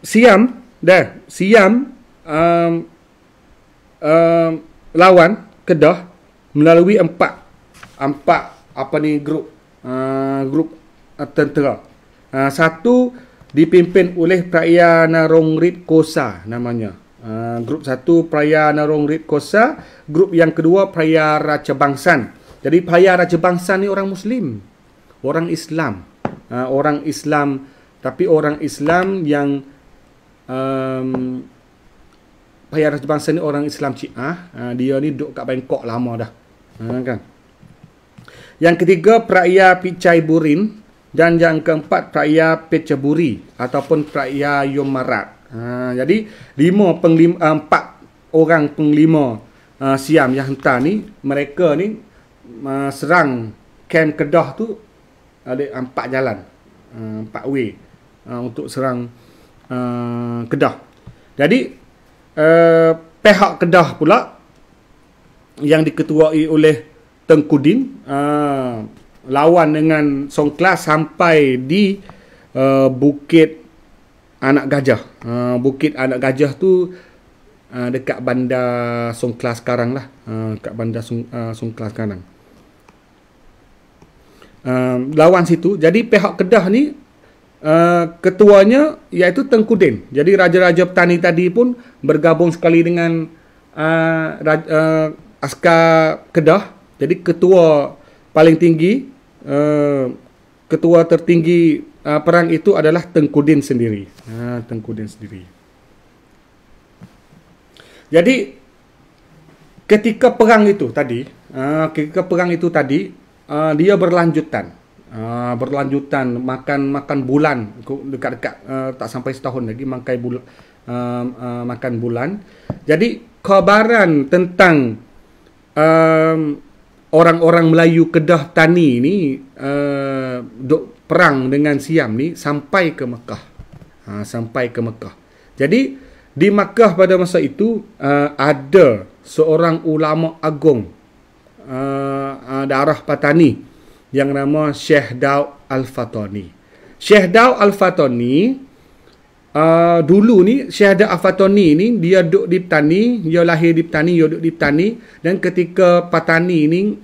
Siam lawan Kedah melalui empat grup tentera. Satu dipimpin oleh Praya Narongrit Kosa namanya. Grup satu Praya Narongrit Kosa, grup yang kedua Praya Raja Bangsan. Jadi Praya Raja Bangsan ni orang Muslim, orang Islam, tapi orang Islam yang Praya Raja Bangsan ni orang Islam Syiah. Dia ni duduk kat Bangkok lama dah, kan. Yang ketiga Praya Picai Burin, dan yang keempat Praya Pecaburi ataupun Praya Yomarat. Jadi 4 orang penglima Siam yang hantar ni, mereka ni serang kem Kedah tu ada 4 jalan, 4 way untuk serang Kedah. Jadi pihak Kedah pula yang diketuai oleh Tengku Din lawan dengan Songkla sampai di Bukit Anak Gajah. Bukit Anak Gajah tu dekat bandar Songkla sekarang lah, dekat bandar Songkla sekarang. Lawan situ. Jadi pihak Kedah ni ketuanya iaitu Tengku Din. Jadi raja-raja petani tadi pun bergabung sekali dengan askar Kedah. Jadi ketua paling tinggi, ketua tertinggi perang itu adalah Tengku Din sendiri. Tengku Din sendiri. Jadi ketika perang itu tadi, dia berlanjutan makan bulan, dekat-dekat tak sampai setahun lagi makan bulan. Jadi khabaran tentang orang-orang Melayu Kedah Tani ni duk perang dengan Siam ni sampai ke Mekah. Jadi di Mekah pada masa itu ada seorang ulama agung daerah Patani yang nama Syekh Daud Al-Fatani. Syekh Daud Al-Fatani dulu ni, Syekh Daud Al-Fatani ni dia duduk di Petani, dia lahir di Petani, dia duduk di Petani, dan ketika Patani ni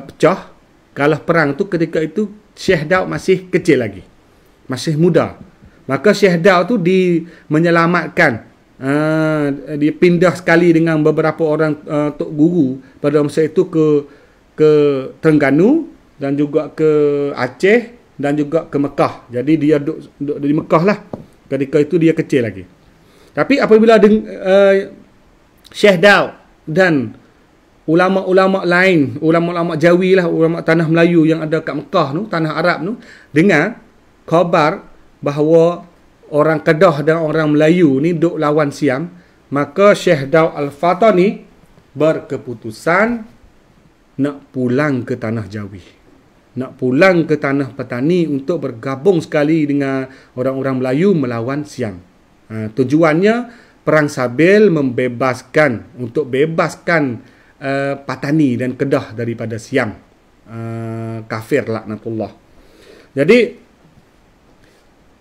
pecah, kalah perang tu, ketika itu Syekh Daud masih kecil lagi, masih muda. Maka Syekh Daud tu menyelamatkan, dia pindah sekali dengan beberapa orang tok guru pada masa itu ke Terengganu dan juga ke Aceh dan juga ke Mekah. Jadi dia duduk di Mekah lah. Ketika itu dia kecil lagi. Tapi apabila Syekh Daud dan ulama-ulama lain, ulama-ulama Jawi lah, ulama tanah Melayu yang ada kat Mekah tu, tanah Arab tu, dengar khabar bahawa orang Kedah dan orang Melayu ni duk lawan Siam, maka Syekh Daud Al-Fatani berkeputusan nak pulang ke tanah Jawi. nak pulang ke tanah petani untuk bergabung sekali dengan orang-orang Melayu melawan Siam. Tujuannya Perang Sabil untuk bebaskan Patani dan Kedah daripada Siam. Kafir laknatullah. Jadi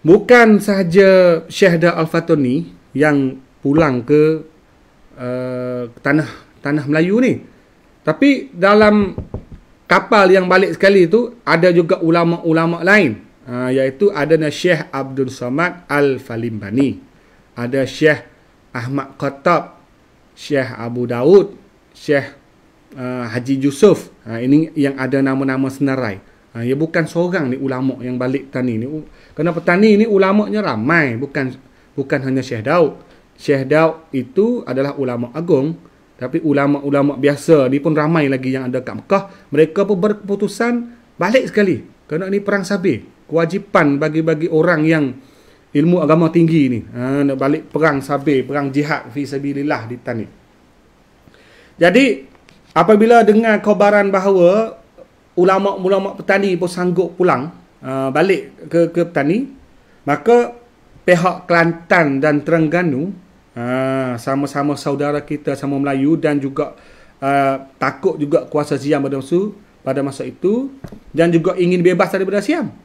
bukan sahaja Syekh Daud Al-Fatuni yang pulang ke tanah Melayu ni, tapi dalam kapal yang balik sekali itu ada juga ulama-ulama lain, iaitu adanya Syekh Abdul Samad Al-Falimbani, ada Syekh Ahmad Khattab, Syekh Abu Daud, Syekh Haji Yusuf. Ini yang ada nama-nama senarai. Ya, bukan seorang ni ulama yang balik petani ni. Kerana petani ni ulamanya ramai, bukan hanya Syekh Daud. Syekh Daud itu adalah ulama agung, tapi ulama-ulama biasa ni pun ramai lagi yang ada kat Mekah. Mereka pun berkeputusan balik sekali. Kerana ni perang Sabil. Kewajipan bagi orang yang ilmu agama tinggi ni, nak balik perang Sabil, perang jihad fi sabilillah di tanah. Jadi apabila dengar khabaran bahawa ulama-ulama petani pun sanggup pulang balik ke petani, maka pihak Kelantan dan Terengganu, sama-sama saudara kita, sama Melayu, dan juga takut juga kuasa Siam pada masa itu, dan juga ingin bebas daripada Siam.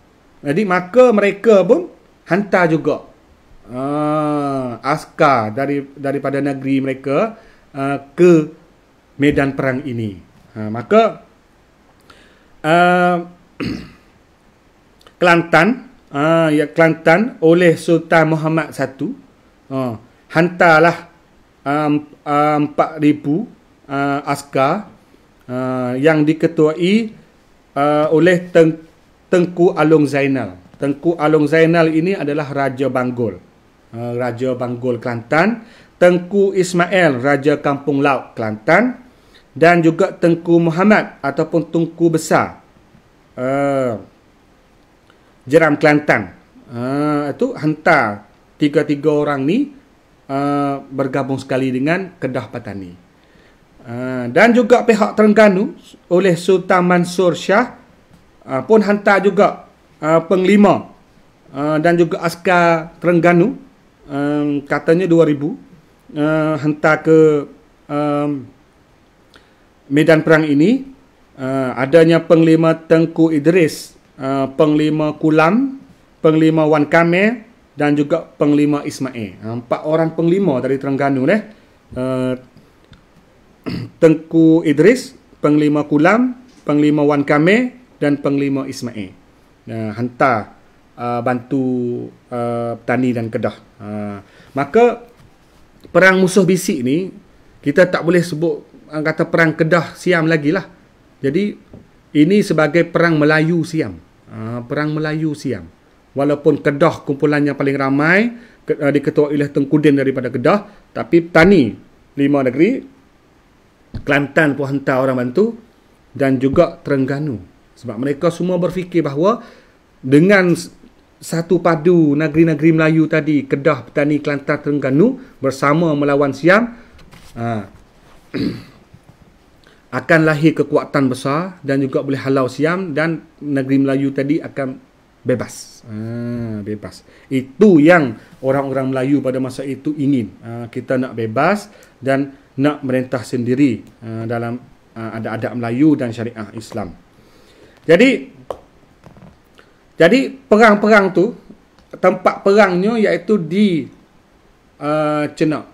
Jadi maka mereka pun hantar juga askar daripada negeri mereka ke medan perang ini. Maka Kelantan oleh Sultan Muhammad I hantarlah 4,000 askar yang diketuai oleh Tengku Along Zainal. Tengku Along Zainal ini adalah Raja Banggol. Raja Banggol Kelantan. Tengku Ismail, Raja Kampung Laut Kelantan. Dan juga Tengku Muhammad ataupun Tengku Besar Jeram Kelantan. Itu hantar tiga orang ni bergabung sekali dengan Kedah Patani. Dan juga pihak Terengganu oleh Sultan Mansur Shah pun hantar juga penglima dan juga askar Terengganu, katanya 2,000, hantar ke medan perang ini. Adanya penglima Tengku Idris, penglima Kulam, penglima Wan Kamel, dan juga penglima Ismail. 4 orang penglima dari Terengganu Tengku Idris, penglima Kulam, penglima Wan Kamel, dan penglima Ismail. Hantar bantu petani dan Kedah. Maka perang musuh bisik ni kita tak boleh sebut kata perang Kedah Siam lagi lah. Jadi ini sebagai perang Melayu Siam. Perang Melayu Siam. Walaupun Kedah kumpulannya paling ramai, diketuai oleh Tengkudin daripada Kedah, tapi petani 5 negeri, Kelantan pun hantar orang bantu, dan juga Terengganu. Sebab mereka semua berfikir bahawa dengan satu padu negeri-negeri Melayu tadi, Kedah, petani, Kelantan, Terengganu, bersama melawan Siam, akan lahir kekuatan besar dan juga boleh halau Siam, dan negeri Melayu tadi akan bebas. Bebas. Itu yang orang-orang Melayu pada masa itu ingin. Kita nak bebas dan nak merintah sendiri dalam adat-adat Melayu dan syariah Islam. Jadi perang-perang tu, tempat perangnya iaitu di Cenak.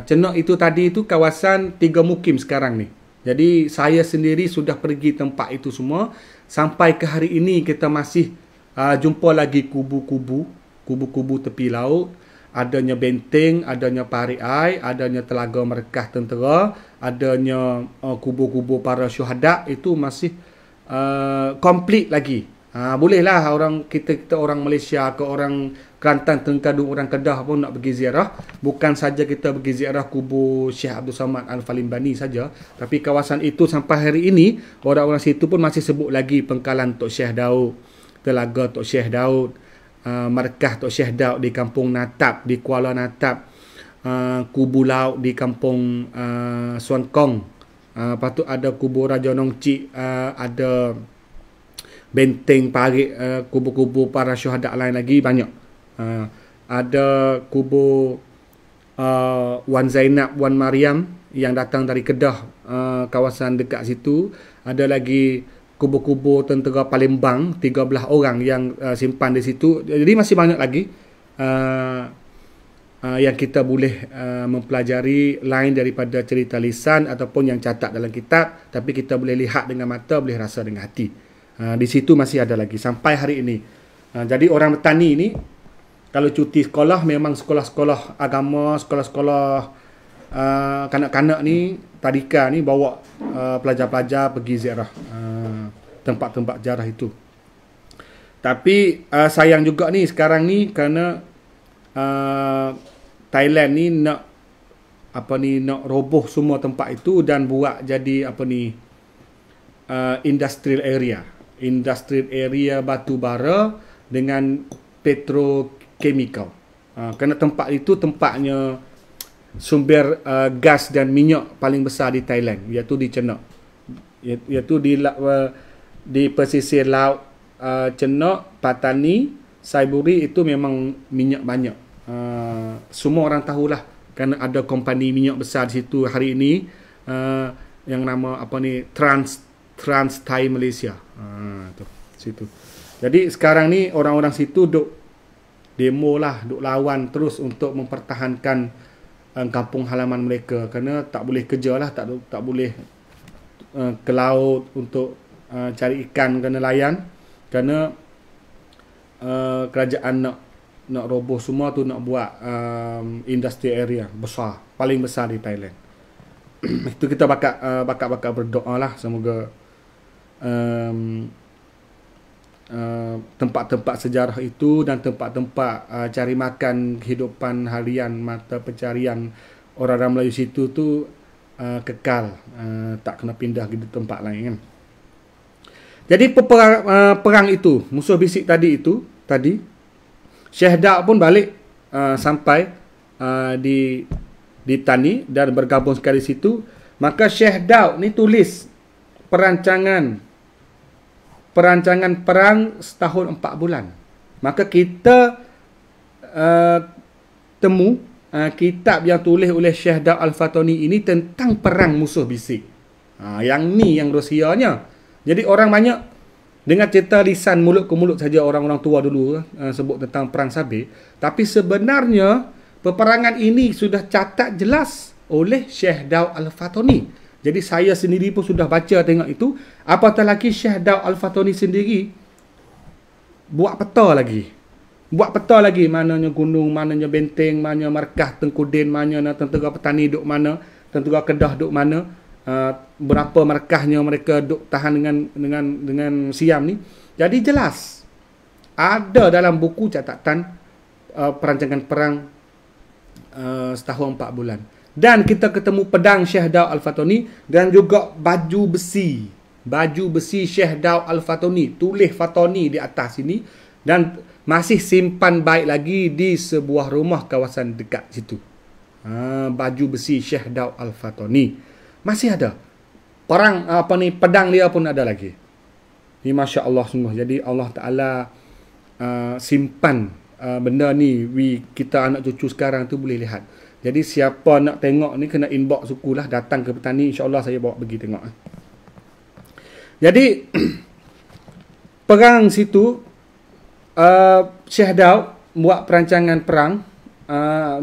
Cenak itu tadi itu kawasan Tiga Mukim sekarang ni. Jadi saya sendiri sudah pergi tempat itu semua. Sampai ke hari ini kita masih jumpa lagi kubu-kubu tepi laut, adanya benteng, adanya parit air, adanya telaga markah tentera, adanya kubu-kubu para syuhada. Itu masih komplit lagi. Bolehlah kita orang Malaysia ke orang Kelantan, Terengganu, orang Kedah pun nak pergi ziarah. Bukan saja kita pergi ziarah kubu Syekh Abdul Samad Al-Falimbani saja, tapi kawasan itu sampai hari ini orang-orang situ pun masih sebut lagi pengkalan Tok Syekh Daud, telaga Tok Syekh Daud, markah Tok Syekh Daud di Kampung Natap, di Kuala Natap, kubu laut di Kampung Suan Kong. Lepas tu ada kubu Raja Nong Cik, ada benteng parit, kubur-kubur para syuhada lain lagi banyak. Ada kubur Wan Zainab, Wan Mariam yang datang dari Kedah, kawasan dekat situ. Ada lagi kubur-kubur tentera Palembang 13 orang yang simpan di situ. Jadi masih banyak lagi yang kita boleh mempelajari lain daripada cerita lisan ataupun yang catat dalam kitab, tapi kita boleh lihat dengan mata, boleh rasa dengan hati. Di situ masih ada lagi sampai hari ini. Jadi orang bertani ni kalau cuti sekolah, memang sekolah-sekolah agama, sekolah-sekolah kanak-kanak ni, tadika ni bawa pelajar-pelajar pergi ziarah tempat-tempat sejarah itu. Tapi sayang juga ni sekarang ni kerana Thailand ni nak roboh semua tempat itu dan buat jadi industrial area batu bara dengan petrochemical. Kerana tempat itu tempatnya sumber gas dan minyak paling besar di Thailand, iaitu di Chenak, iaitu di pesisir laut Chenak, Patani, Saiburi, itu memang minyak banyak. Semua orang tahulah kerana ada kompani minyak besar di situ hari ini, yang nama Trans Thai Malaysia. Tu situ. Jadi sekarang ni orang-orang situ duk demo lah, duk lawan terus untuk mempertahankan kampung halaman mereka, kerana tak boleh kerja lah, tak boleh ke laut untuk cari ikan ke nelayan, kerana kerajaan nak roboh semua tu, nak buat industri area besar, paling besar di Thailand. Itu kita bakat berdoa lah, semoga tempat-tempat sejarah itu dan tempat-tempat cari makan kehidupan harian, mata pencarian orang-orang Melayu situ tu kekal, tak kena pindah ke tempat lain kan. Jadi perang itu, musuh bisik tadi, Syekh Daud pun balik sampai di Tani dan bergabung sekali situ. Maka Syekh Daud ni tulis perancangan perang setahun 4 bulan. Maka kita temu kitab yang tulis oleh Syekh Daud Al-Fatoni ini tentang perang musuh bisik. Yang ni yang rahsianya. Jadi orang banyak dengar cerita lisan mulut ke mulut saja, orang-orang tua dulu sebut tentang perang Sabir. Tapi sebenarnya peperangan ini sudah catat jelas oleh Syekh Daud Al-Fatoni. Jadi saya sendiri pun sudah baca tengok itu. Apatah lagi Syekh Daud Al-Fatoni sendiri buat peta lagi. Mananya gunung, mananya benteng, mananya markah Tengkudin, mananya tentera petani duk mana, tentera Kedah duk mana, berapa markahnya mereka duk tahan dengan Siam ni. Jadi jelas ada dalam buku catatan perancangan perang setahun 4 bulan. Dan kita ketemu pedang Syekh Daud Al-Fatoni dan juga baju besi Syekh Daud Al-Fatoni, tulis Fatoni di atas sini, dan masih simpan baik lagi di sebuah rumah kawasan dekat situ. Baju besi Syekh Daud Al-Fatoni masih ada. Pedang dia pun ada lagi. Ni Masya Allah semua. Jadi Allah Ta'ala simpan benda ni, kita anak cucu sekarang tu boleh lihat. Jadi siapa nak tengok ni kena inbox suku lah, datang ke Petani, insya-Allah saya bawa pergi tengok. Jadi perang situ Syekh Daud buat perancangan perang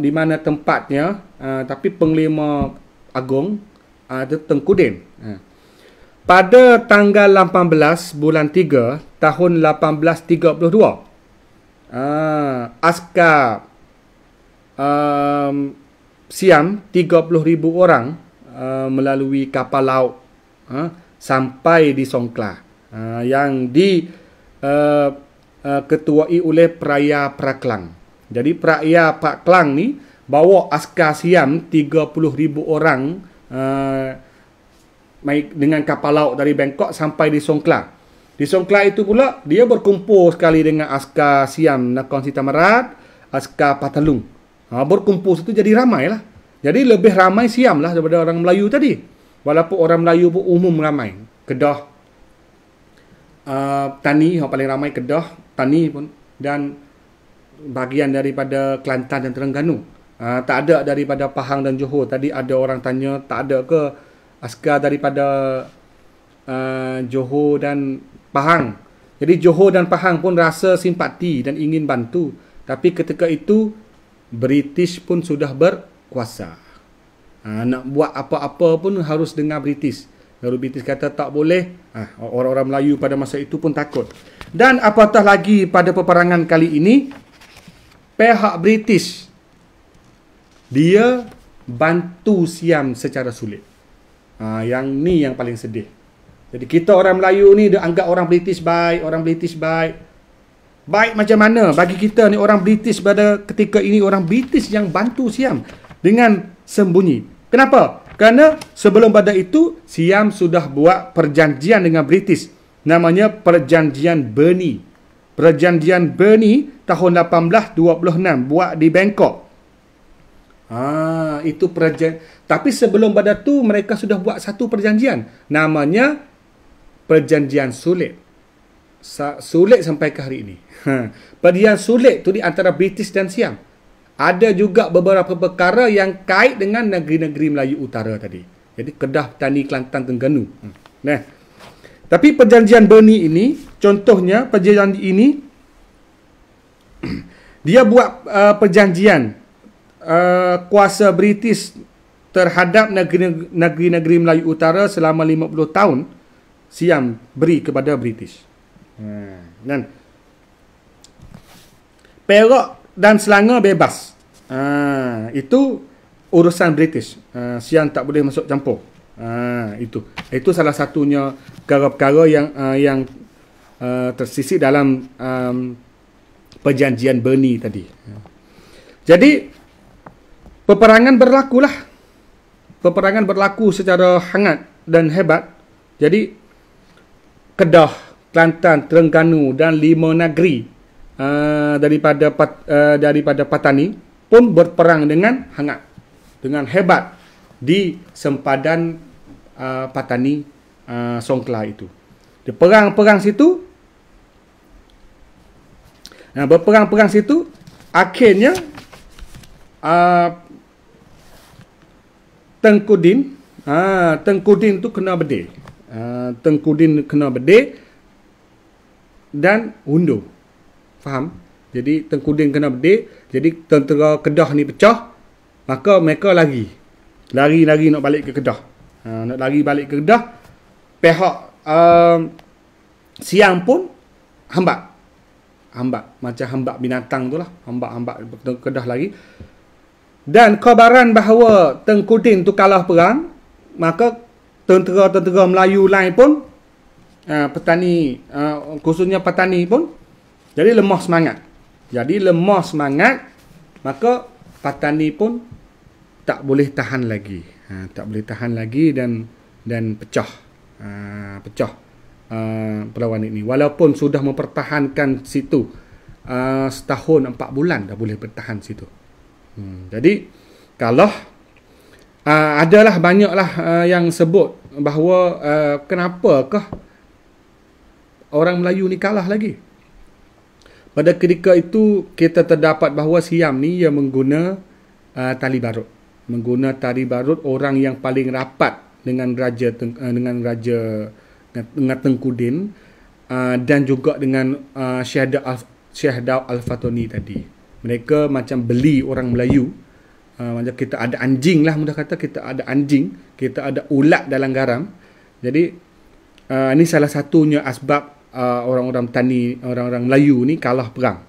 di mana tempatnya, tapi penglima agung itu Tengkudin. Pada tanggal 18 bulan 3 tahun 1832, askar Siam 30,000 orang melalui kapal laut sampai di Songkla, yang ketuai oleh Peraya Praklang. Jadi Peraya Praklang ni bawa askar Siam 30,000 orang dengan kapal laut dari Bangkok sampai di Songkla. Di Songkla itu pula dia berkumpul sekali dengan askar Siam Nakhon Si Thammarat, askar Patalung. Berkumpul situ, jadi ramai lah. Jadi lebih ramai Siam lah daripada orang Melayu tadi. Walaupun orang Melayu pun umum ramai. Kedah, Tani yang paling ramai Kedah, Tani pun, dan bahagian daripada Kelantan dan Terengganu. Tak ada daripada Pahang dan Johor. Tadi ada orang tanya, tak ada ke askar daripada Johor dan Pahang. Jadi Johor dan Pahang pun rasa simpati dan ingin bantu. Tapi ketika itu British pun sudah berkuasa. Nak buat apa-apa pun harus dengar British. Lalu British kata tak boleh. Orang-orang Melayu pada masa itu pun takut. Dan apatah lagi pada peperangan kali ini, pihak British dia bantu Siam secara sulit. Yang ni yang paling sedih. Jadi kita orang Melayu ni dia anggap orang British baik, orang British baik. Baik macam mana? Bagi kita ni orang British pada ketika ini orang British yang bantu Siam dengan sembunyi. Kenapa? Kerana sebelum pada itu Siam sudah buat perjanjian dengan British. Namanya Perjanjian Burney. Perjanjian Burney tahun 1826 buat di Bangkok. Itu perjanjian. Tapi sebelum pada tu mereka sudah buat satu perjanjian. Namanya Perjanjian Sulit. Sulit sampai ke hari ini. Perjanjian Sulit tu di antara British dan Siam. Ada juga beberapa perkara yang kait dengan negeri-negeri Melayu Utara tadi. Jadi Kedah, Tani, Kelantan, Terengganu. Nah, tapi Perjanjian Burney ini, contohnya perjanjian ini dia buat perjanjian kuasa British terhadap negeri-negeri Melayu Utara selama 50 tahun Siam beri kepada British. Dan Perak dan Selangor bebas. Itu urusan British. Siam tak boleh masuk campur. Itu salah satunya perkara-perkara yang tersisih dalam Perjanjian Burney tadi. Jadi peperangan berlakulah. Peperangan berlaku secara hangat dan hebat. Jadi Kedah, Kelantan, Terengganu dan 5 negeri daripada Patani pun berperang dengan hangat, dengan hebat di sempadan Patani Songkla itu. Di perang-perang situ, berperang-perang situ, akhirnya Tengkudin tu kena bedil. Tengkudin kena bedil dan undur. Faham? Jadi Tengkudin kena bedil. Jadi tentera Kedah ni pecah. Maka mereka lari nak balik ke Kedah. Nak lari balik ke Kedah. Pihak Siam pun hambat. Macam hambat binatang tu lah. Hambat Kedah lagi. Dan khabaran bahawa Tengkudin tu kalah perang, maka tentera-tentera Melayu lain pun, petani, khususnya petani pun, jadi lemah semangat. Maka petani pun tak boleh tahan lagi. Dan pecah perlawanan ini. Walaupun sudah mempertahankan situ setahun 4 bulan dah boleh bertahan situ. Jadi kalau adalah banyaklah yang sebut bahawa kenapakah orang Melayu ni kalah lagi. Pada ketika itu kita terdapat bahawa Siam ni ia mengguna tali barut. Mengguna tali barut orang yang paling rapat dengan Tengkudin dan juga dengan Syekh Daud Al-Fatoni tadi. Mereka macam beli orang Melayu. Macam kita ada anjing lah, mudah kata kita ada anjing, kita ada ulat dalam garam. Jadi ini salah satunya asbab orang-orang Tani, orang-orang Melayu ni kalah perang.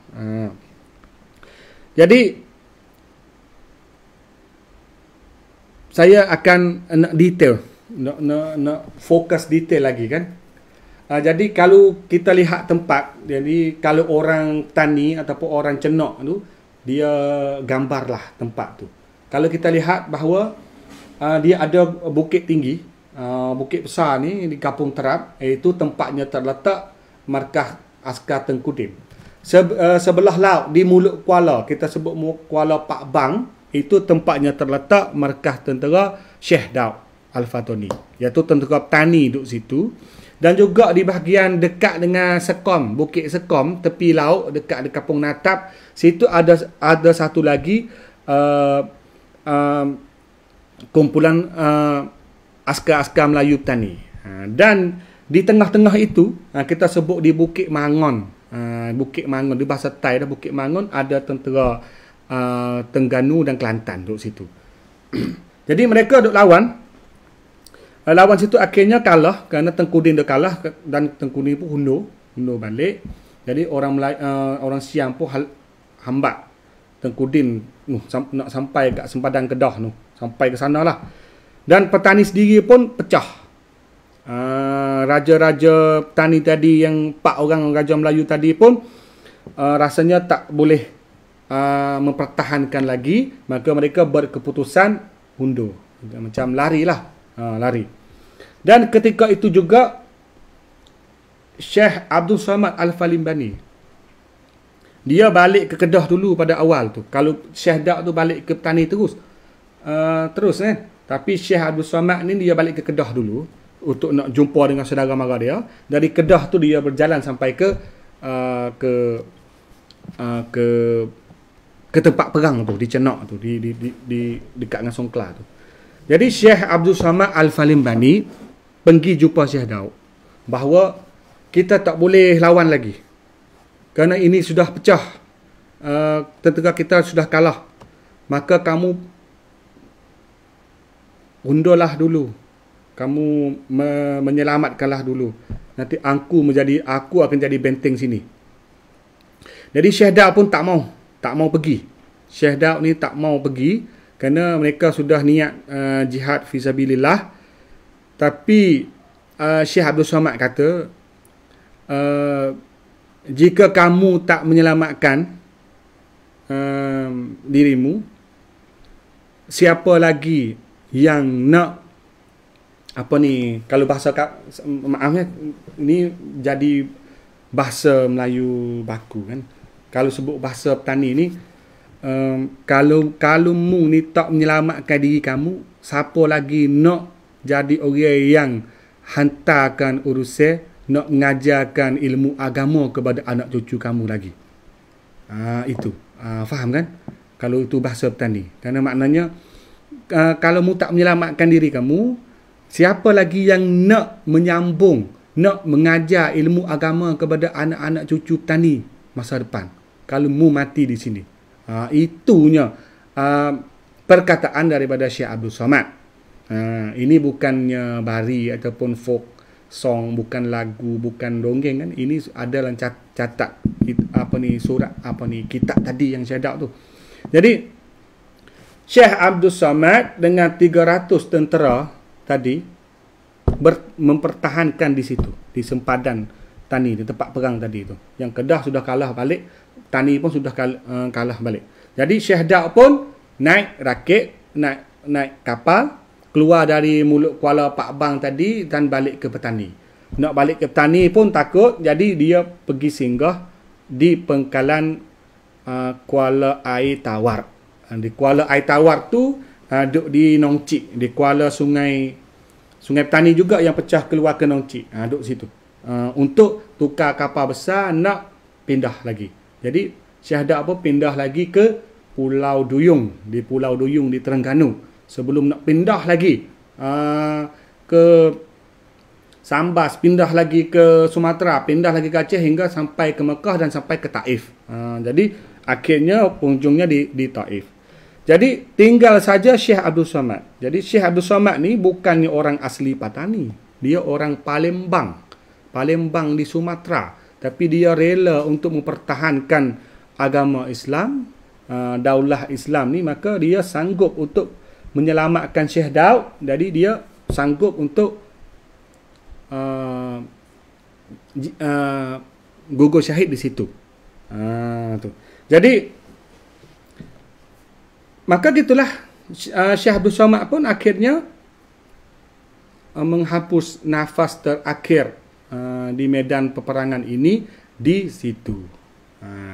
Jadi saya akan nak detail, nak fokus detail lagi kan. Jadi kalau kita lihat tempat, jadi kalau orang Tani ataupun orang Cenak tu, dia gambarlah tempat tu. Kalau kita lihat bahawa dia ada bukit tinggi, bukit besar ni di Kampung Terap, iaitu tempatnya terletak markah askar Tengkudin. Sebelah laut di Mulut Kuala, kita sebut Kuala Pak Bang, itu tempatnya terletak markah tentera Syekh Daud Al-Fatoni, iaitu tentera Tani duduk situ. Dan juga di bahagian dekat dengan Sekom, Bukit Sekom, tepi laut dekat di Kampung Natap, situ ada satu lagi kumpulan askar-askar Melayu petani. Dan di tengah-tengah itu kita sebut di Bukit Mangon. Bukit Mangon di bahasa Thai dah, Bukit Mangon ada tentera Terengganu dan Kelantan duduk situ. Jadi mereka duk lawan. Lawan situ akhirnya kalah kerana Tengku Din dia kalah dan Tengku Din pun hundur balik. Jadi orang Siam pun hambat Tengku Din nak sampai kat sempadan Kedah tu, sampai ke sana lah. Dan petani sendiri pun pecah. Raja-raja petani tadi yang 4 orang Raja Melayu tadi pun rasanya tak boleh mempertahankan lagi, maka mereka berkeputusan hundur, macam larilah. Lari. Dan ketika itu juga Syekh Abdul Samad Al-Falimbani dia balik ke Kedah dulu pada awal tu. Kalau Syekh Daud tu balik ke petani terus kan. Tapi Syekh Abdul Samad ni dia balik ke Kedah dulu untuk nak jumpa dengan saudara mara dia. Dari Kedah tu dia berjalan sampai ke tempat perang tu di Cenak tu, di dekat dengan Songkla tu. Jadi Syekh Abdul Samad Al-Falimbani pergi jumpa Syekh Daud bahawa kita tak boleh lawan lagi kerana ini sudah pecah, tentera kita sudah kalah, maka kamu undurlah dulu, kamu menyelamatkanlah dulu, nanti aku akan jadi benteng sini. Jadi Syekh Daud pun tak mau pergi. Syekh Daud ni tak mau pergi kerana mereka sudah niat jihad fisabilillah. Tapi Syekh Abdul Samad kata, jika kamu tak menyelamatkan dirimu, siapa lagi yang nak kalau bahasa maafnya ni jadi bahasa Melayu baku kan. Kalau sebut bahasa petani ni, kalau mu ni tak menyelamatkan diri kamu, siapa lagi nak jadi orang yang hantarkan urusan nak mengajarkan ilmu agama kepada anak cucu kamu lagi. Itu faham kan? Kalau itu bahasa petani, kerana maknanya kalau mu tak menyelamatkan diri kamu, siapa lagi yang nak menyambung, nak mengajar ilmu agama kepada anak-anak cucu petani masa depan kalau mu mati di sini? Itunya perkataan daripada Syekh Abdul Samad. Ini bukannya bari ataupun folk song, bukan lagu, bukan dongeng kan. Ini adalah catat surat kitab tadi yang saya dak tu. Jadi Syekh Abdul Samad dengan 300 tentera tadi mempertahankan di situ, di sempadan tani, di tempat perang tadi tu. Yang Kedah sudah kalah balik, tani pun sudah kalah balik. Jadi Syekh Daud pun naik rakit, naik kapal, keluar dari mulut Kuala Pak Bang tadi dan balik ke petani. Nak balik ke petani pun takut, jadi dia pergi singgah di pangkalan Kuala Air Tawar. Di Kuala Air Tawar tu duduk di Nong Cik, di Kuala Sungai Petani juga yang pecah keluar ke Nong Cik. Duduk situ. Untuk tukar kapal besar nak pindah lagi. Jadi Syekh Daud pun pindah lagi ke Pulau Duyung. Di Pulau Duyung di Terengganu. Sebelum nak pindah lagi ke Sambas, pindah lagi ke Sumatera, pindah lagi ke Aceh hingga sampai ke Mekah dan sampai ke Taif. Jadi akhirnya penghujungnya di Taif. Jadi tinggal saja Syekh Abdul Samad. Jadi Syekh Abdul Samad ni bukannya orang asli Patani. Dia orang Palembang. Palembang di Sumatera. Tapi dia rela untuk mempertahankan agama Islam, daulah Islam ni, maka dia sanggup untuk menyelamatkan Syekh Daud. Jadi dia sanggup untuk gugur syahid di situ. Tu. Jadi maka gitulah Syekh Abdul Samad pun akhirnya menghapus nafas terakhir di medan peperangan ini di situ,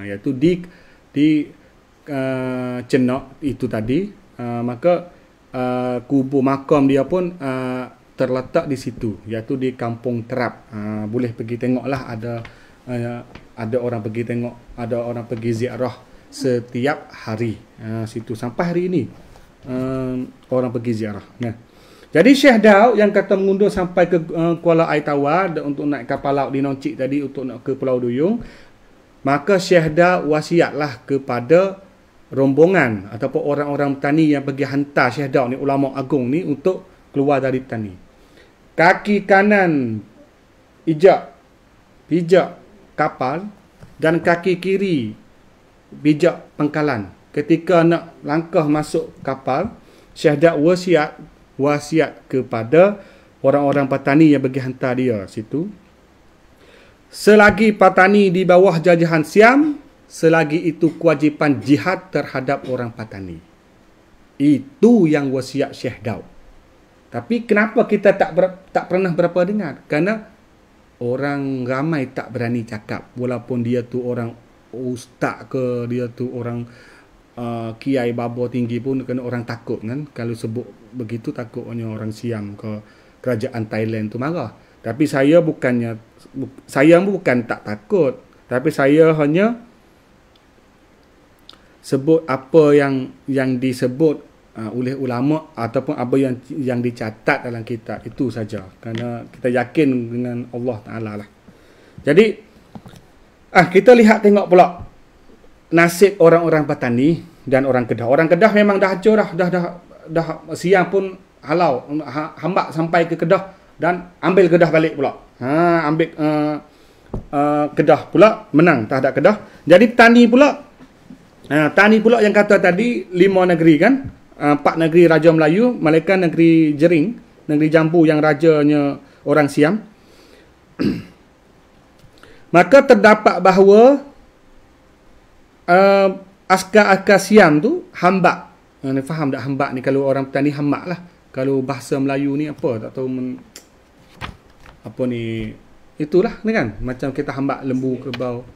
iaitu di Cenak itu tadi. Maka kubur makam dia pun terletak di situ, iaitu di Kampung Terap. Boleh pergi tengoklah, ada orang pergi tengok, ada orang pergi ziarah setiap hari situ sampai hari ini. Orang pergi ziarah. Nah, jadi Syekh Daud yang kata mengundur sampai ke Kuala Aitawa untuk naik kapal laut di Noncik tadi untuk nak ke Pulau Duyung, maka Syekh Daud wasiatlah kepada rombongan ataupun orang-orang petani yang pergi hantar Syekh Daud ni, ulama agung ni, untuk keluar dari petani. Kaki kanan pijak kapal dan kaki kiri pijak pangkalan. Ketika nak langkah masuk kapal, Syekh Daud wasiat kepada orang-orang petani yang pergi hantar dia situ. Selagi petani di bawah jajahan Siam, selagi itu kewajipan jihad terhadap orang petani. Itu yang wasiat Syekh Daud. Tapi kenapa kita tak pernah berapa dengar? Kerana orang ramai tak berani cakap, walaupun dia tu orang ustaz ke, dia tu orang kiai babo tinggi pun, kena orang takut kan. Kalau sebut begitu takutnya orang Siam ke kerajaan Thailand tu marah. Tapi saya bukan tak takut, tapi saya hanya sebut apa yang disebut oleh ulama ataupun apa yang dicatat dalam kitab itu saja, kerana kita yakin dengan Allah Taala lah. Jadi kita lihat tengok pula nasib orang-orang petani dan orang Kedah. Orang Kedah memang dah hancur dah siang pun halau hambak sampai ke Kedah dan ambil Kedah balik pula. Ambil Kedah pula, menang terhadap Kedah. Jadi tani pula yang kata tadi 5 negeri kan. 4 negeri Raja Melayu, malaikat negeri Jering, negeri Jambu yang rajanya orang Siam. Maka terdapat bahawa askar-askar Siam tu hambak. Faham tak hambak ni? Kalau orang petani hambak lah. Kalau bahasa Melayu ni apa? Tak tahu apa ni. Itulah ni kan. Macam kita hambak lembu kerbau.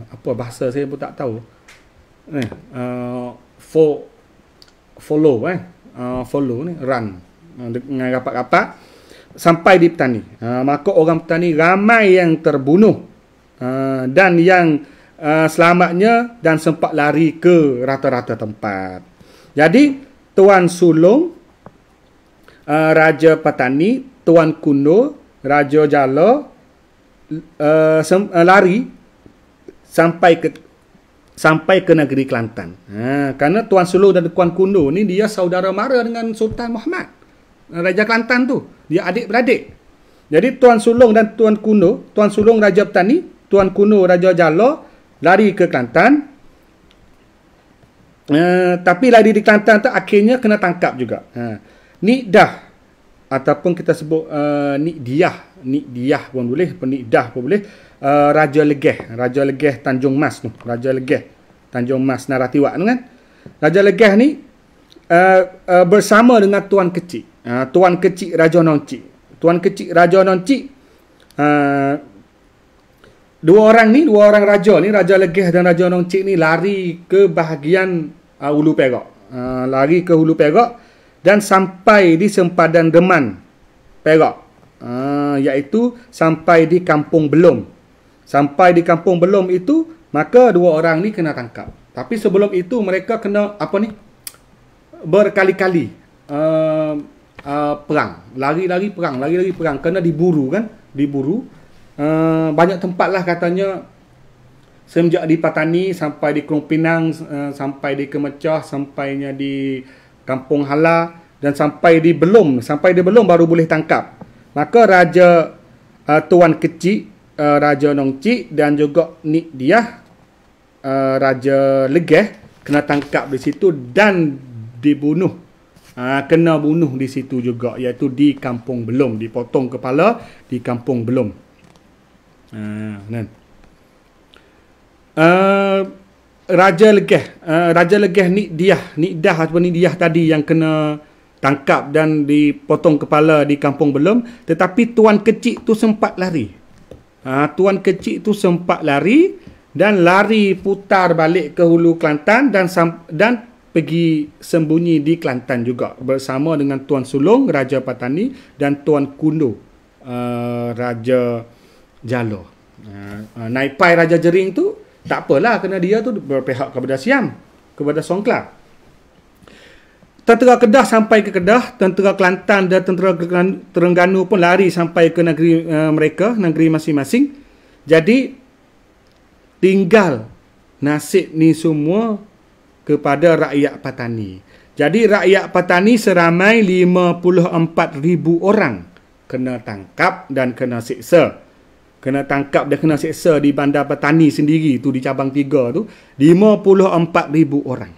Apa bahasa saya pun tak tahu. Follow ni, run dengan rapat-rapat sampai di petani. Maka orang petani ramai yang terbunuh dan yang selamatnya dan sempat lari ke rata-rata tempat. Jadi Tuan Sulong, Raja Petani, Tuan Kuno, Raja Jala lari sampai ke negeri Kelantan. Kerana Tuan Sulong dan Tuan Kuno ni dia saudara mara dengan Sultan Muhammad, Raja Kelantan tu. Dia adik-beradik. Jadi Tuan Sulong dan Tuan Kuno, Tuan Sulong Raja Petani, Tuan Kuno Raja Jala lari ke Kelantan. Tapi lari di Kelantan tu akhirnya kena tangkap juga. Nikdah ataupun kita sebut Nikdiah pun boleh, Nikdah pun boleh. Raja Legeh Tanjung Mas tu, Raja Legeh Tanjung Mas Naratiwak tu kan. Raja Legeh ni bersama dengan Tuan Kecik, Tuan Kecik Raja Noncik. Tuan Kecik Raja Noncik, dua orang raja ni, Raja Legeh dan Raja Noncik ni lari ke bahagian Hulu Perak. Lari ke Hulu Perak dan sampai di sempadan Deman Perak, iaitu sampai di Kampung Belum. Sampai di Kampung Belum itu, maka dua orang ni kena tangkap. Tapi sebelum itu mereka kena berkali-kali perang, lari-lari perang, kena diburu kan, banyak tempat lah katanya, semenjak di Patani sampai di Kurung Pinang, sampai di Kemecah, sampainya di Kampung Hala dan sampai di Belum baru boleh tangkap. Maka Raja Tuan Kecik, Raja Noncik dan juga Nikdiah, Raja Legeh kena tangkap di situ dan dibunuh. Kena bunuh di situ juga, iaitu di Kampung Belum, dipotong kepala di Kampung Belum. Raja Legeh Nikdah ataupun Nikdiah tadi yang kena tangkap dan dipotong kepala di Kampung Belum, tetapi Tuan Kecik tu sempat lari. Tuan Kecik tu sempat lari dan lari putar balik ke Hulu Kelantan dan pergi sembunyi di Kelantan juga bersama dengan Tuan Sulong Raja Patani dan Tuan Kundo Raja Jalo. Naipai Raja Jering tu tak apalah, kerana dia tu berpihak kepada Siam, kepada Songkla. Tentera Kedah sampai ke Kedah, tentera Kelantan dan tentera Terengganu pun lari sampai ke negeri mereka, negeri masing-masing. Jadi tinggal nasib ni semua kepada rakyat Patani. Jadi rakyat Patani seramai 54,000 orang kena tangkap dan kena siksa. Kena tangkap dan kena siksa di Bandar Patani sendiri tu, di cabang 3 tu 54,000 orang.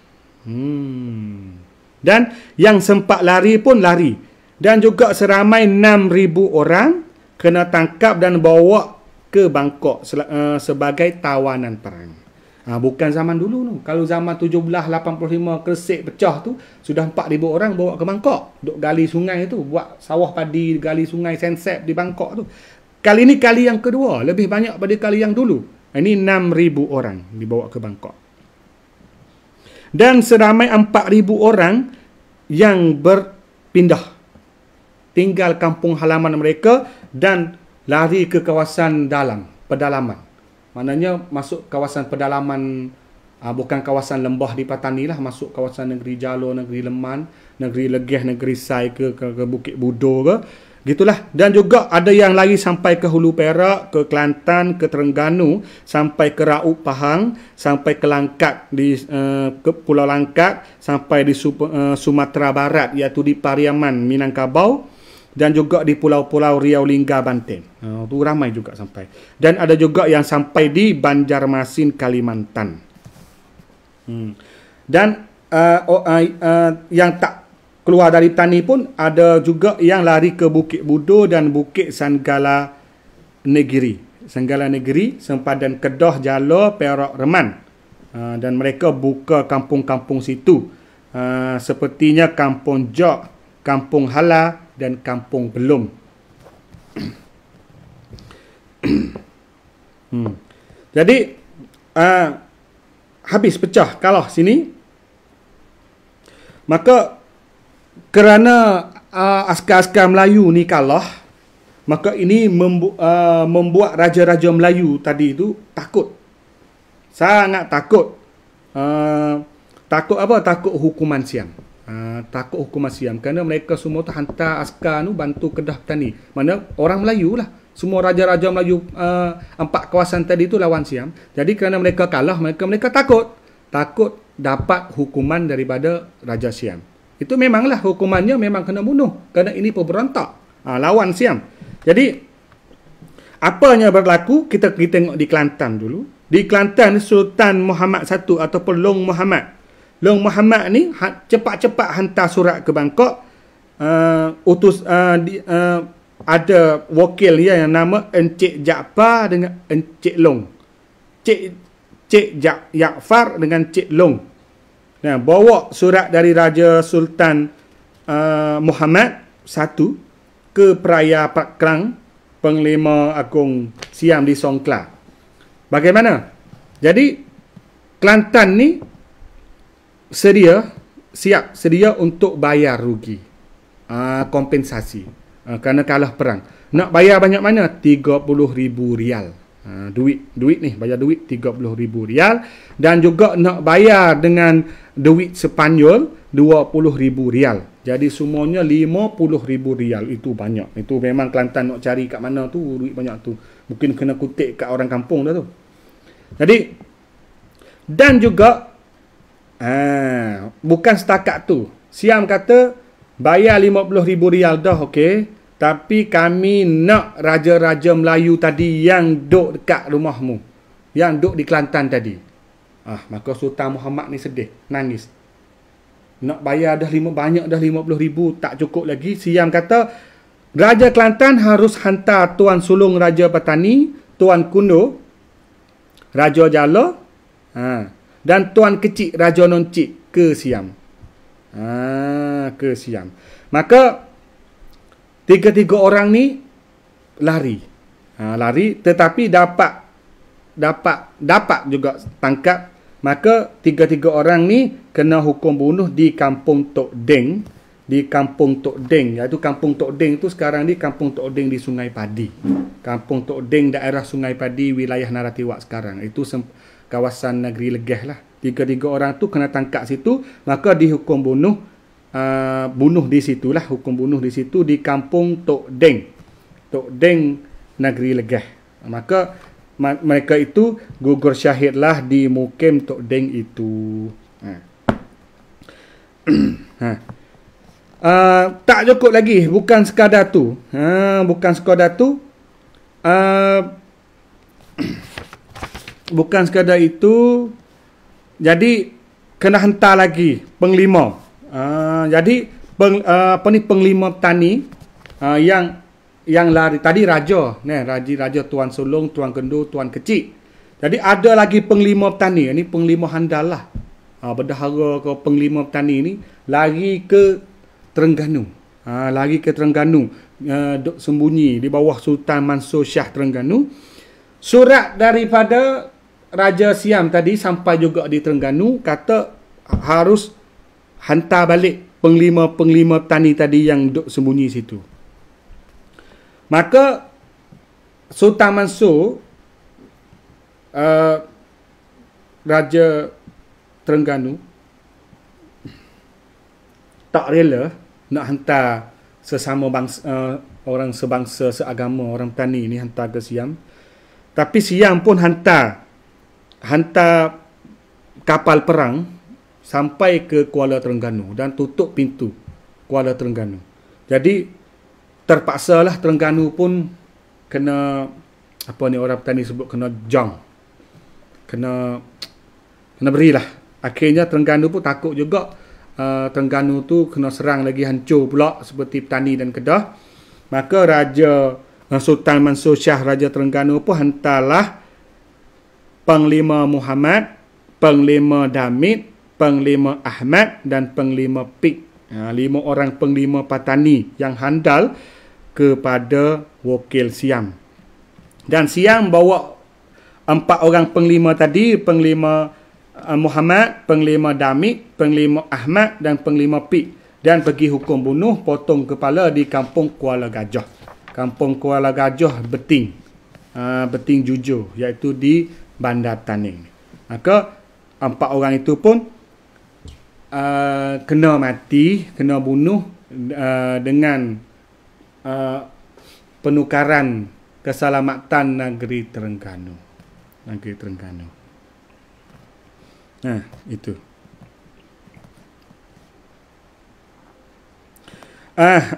Dan yang sempat lari pun lari. Dan juga seramai 6,000 orang kena tangkap dan bawa ke Bangkok sebagai tawanan perang. Bukan zaman dulu tu. Kalau zaman 1785 Kresik pecah tu, sudah 4,000 orang bawa ke Bangkok. Duk gali sungai tu, buat sawah padi, gali sungai Sensep di Bangkok tu. Kali ni kali yang kedua, lebih banyak pada kali yang dulu. Ini 6,000 orang dibawa ke Bangkok. Dan seramai 4,000 orang yang berpindah, tinggal kampung halaman mereka dan lari ke kawasan pedalaman. Maknanya masuk kawasan pedalaman, bukan kawasan lembah di Patani lah, masuk kawasan negeri Jalo, negeri Leman, negeri Legeh, negeri Sai ke Bukit Budo ke. Gitulah. Dan juga ada yang lari sampai ke Hulu Perak, ke Kelantan, ke Terengganu, sampai ke Raub Pahang, sampai ke Langkat, ke Pulau Langkat, sampai di Sumatera Barat, iaitu di Pariaman, Minangkabau, dan juga di pulau-pulau Riau, Lingga, Banten. Itu ramai juga sampai. Dan ada juga yang sampai di Banjarmasin, Kalimantan. Dan yang tak keluar dari Tani pun ada juga yang lari ke Bukit Budo dan Bukit Sanggala Negeri. Sanggala Negeri, sempadan Kedah, Jalo, Perak, Reman. Dan mereka buka kampung-kampung situ. Sepertinya Kampung Jok, Kampung Hala dan Kampung Belum. Jadi habis pecah kalah sini. Maka kerana askar-askar Melayu ni kalah, maka ini membuat raja-raja Melayu tadi itu takut. Sangat takut. Takut apa? Takut hukuman Siam. Takut hukuman Siam. Kerana mereka semua tu hantar askar tu bantu Kedah Petani. Mana orang Melayu lah. Semua raja-raja Melayu 4 kawasan tadi tu lawan Siam. Jadi kerana mereka kalah, mereka takut. Takut dapat hukuman daripada Raja Siam. Itu memanglah hukumannya memang kena bunuh. Kerana ini pemberontak. Lawan Siam. Jadi, apanya berlaku, kita tengok di Kelantan dulu. Di Kelantan, Sultan Muhammad I ataupun Long Muhammad. Long Muhammad ni cepat-cepat hantar surat ke Bangkok. Ada wakil dia yang nama Encik Jaafar dengan Encik Long. Cik Jaafar dengan Cik Long. Nah, bawa surat dari Raja Sultan Muhammad I ke Peraya Pat Krang, Panglima Agung Siam di Songkla. Bagaimana? Jadi Kelantan ni siap sedia untuk bayar rugi, kompensasi, kerana kalah perang. Nak bayar banyak mana? 30,000 rial. Duit ni, bayar duit 30,000 rial. Dan juga nak bayar dengan duit Sepanyol 20,000 rial. Jadi semuanya 50,000 rial. Itu banyak. Itu memang Kelantan nak cari kat mana tu duit banyak tu. Mungkin kena kutip kat orang kampung dah tu. Jadi, dan juga bukan setakat tu. Siam kata bayar 50,000 rial dah, okey. Tapi kami nak raja-raja Melayu tadi yang duduk dekat rumahmu, yang duduk di Kelantan tadi. Maka Sultan Muhammad ni sedih, nangis. Nak bayar dah banyak dah 50,000, tak cukup lagi. Siam kata Raja Kelantan harus hantar Tuan Sulong Raja Patani, Tuan Kundo Raja Jalo, dan Tuan Kecik Raja Noncik ke Siam. Ke Siam. Maka tiga-tiga orang ni lari. Lari, tetapi dapat juga tangkap Maka tiga-tiga orang ni kena hukum bunuh di Kampung Tok Deng. Di Kampung Tok Deng. Iaitu Kampung Tok Deng tu sekarang ni Kampung Tok Deng di Sungai Padi. Kampung Tok Deng daerah Sungai Padi wilayah Naratiwak sekarang. Itu kawasan Negeri Legeh lah. Tiga-tiga orang tu kena tangkap situ. Maka dihukum bunuh. Bunuh di situlah. Hukum bunuh di situ di Kampung Tok Deng. Tok Deng Negeri Legeh. Maka mereka itu gugur syahidlah di mukim Tok Deng itu. Tak cukup lagi, bukan sekadar tu. Bukan sekadar tu. Bukan sekadar itu. Jadi kena hantar lagi penglima. Jadi penglima petani yang lari tadi raja, raja Tuan Sulung, Tuan Kendu, Tuan Kecik. Jadi ada lagi penglima petani, ini penglima handal lah. Bendahara ke penglima petani ni lari ke Terengganu. Lari ke Terengganu, duk sembunyi di bawah Sultan Mansur Shah Terengganu. Surat daripada Raja Siam tadi sampai juga di Terengganu, kata harus hantar balik penglima-penglima petani tadi yang duk sembunyi situ. Maka Sultan Mansur, Raja Terengganu, tak rela nak hantar sesama bangsa, orang sebangsa, seagama, orang petani ni hantar ke Siam. Tapi Siam pun hantar kapal perang sampai ke Kuala Terengganu dan tutup pintu Kuala Terengganu. Jadi terpaksalah Terengganu pun kena, apa ni orang petani sebut, kena jang. Kena berilah. Akhirnya Terengganu pun takut juga. Terengganu tu kena serang lagi, hancur pula seperti petani dan Kedah. Maka Raja Sultan Mansur Shah Raja Terengganu pun hantarlah Panglima Muhammad, Panglima Damit, Panglima Ahmad dan Panglima Pik. 5 orang penglima petani yang handal kepada wakil Siam. Dan Siam bawa 4 orang penglima tadi, Panglima Muhammad, Panglima Damit, Panglima Ahmad dan Panglima Pik, dan pergi hukum bunuh, potong kepala di Kampung Kuala Gajah. Kampung Kuala Gajah Beting. Beting Jujur, iaitu di Bandar Taning. Maka 4 orang itu pun kena mati, kena bunuh dengan penukaran keselamatan negeri Terengganu. Negeri Terengganu. Itu.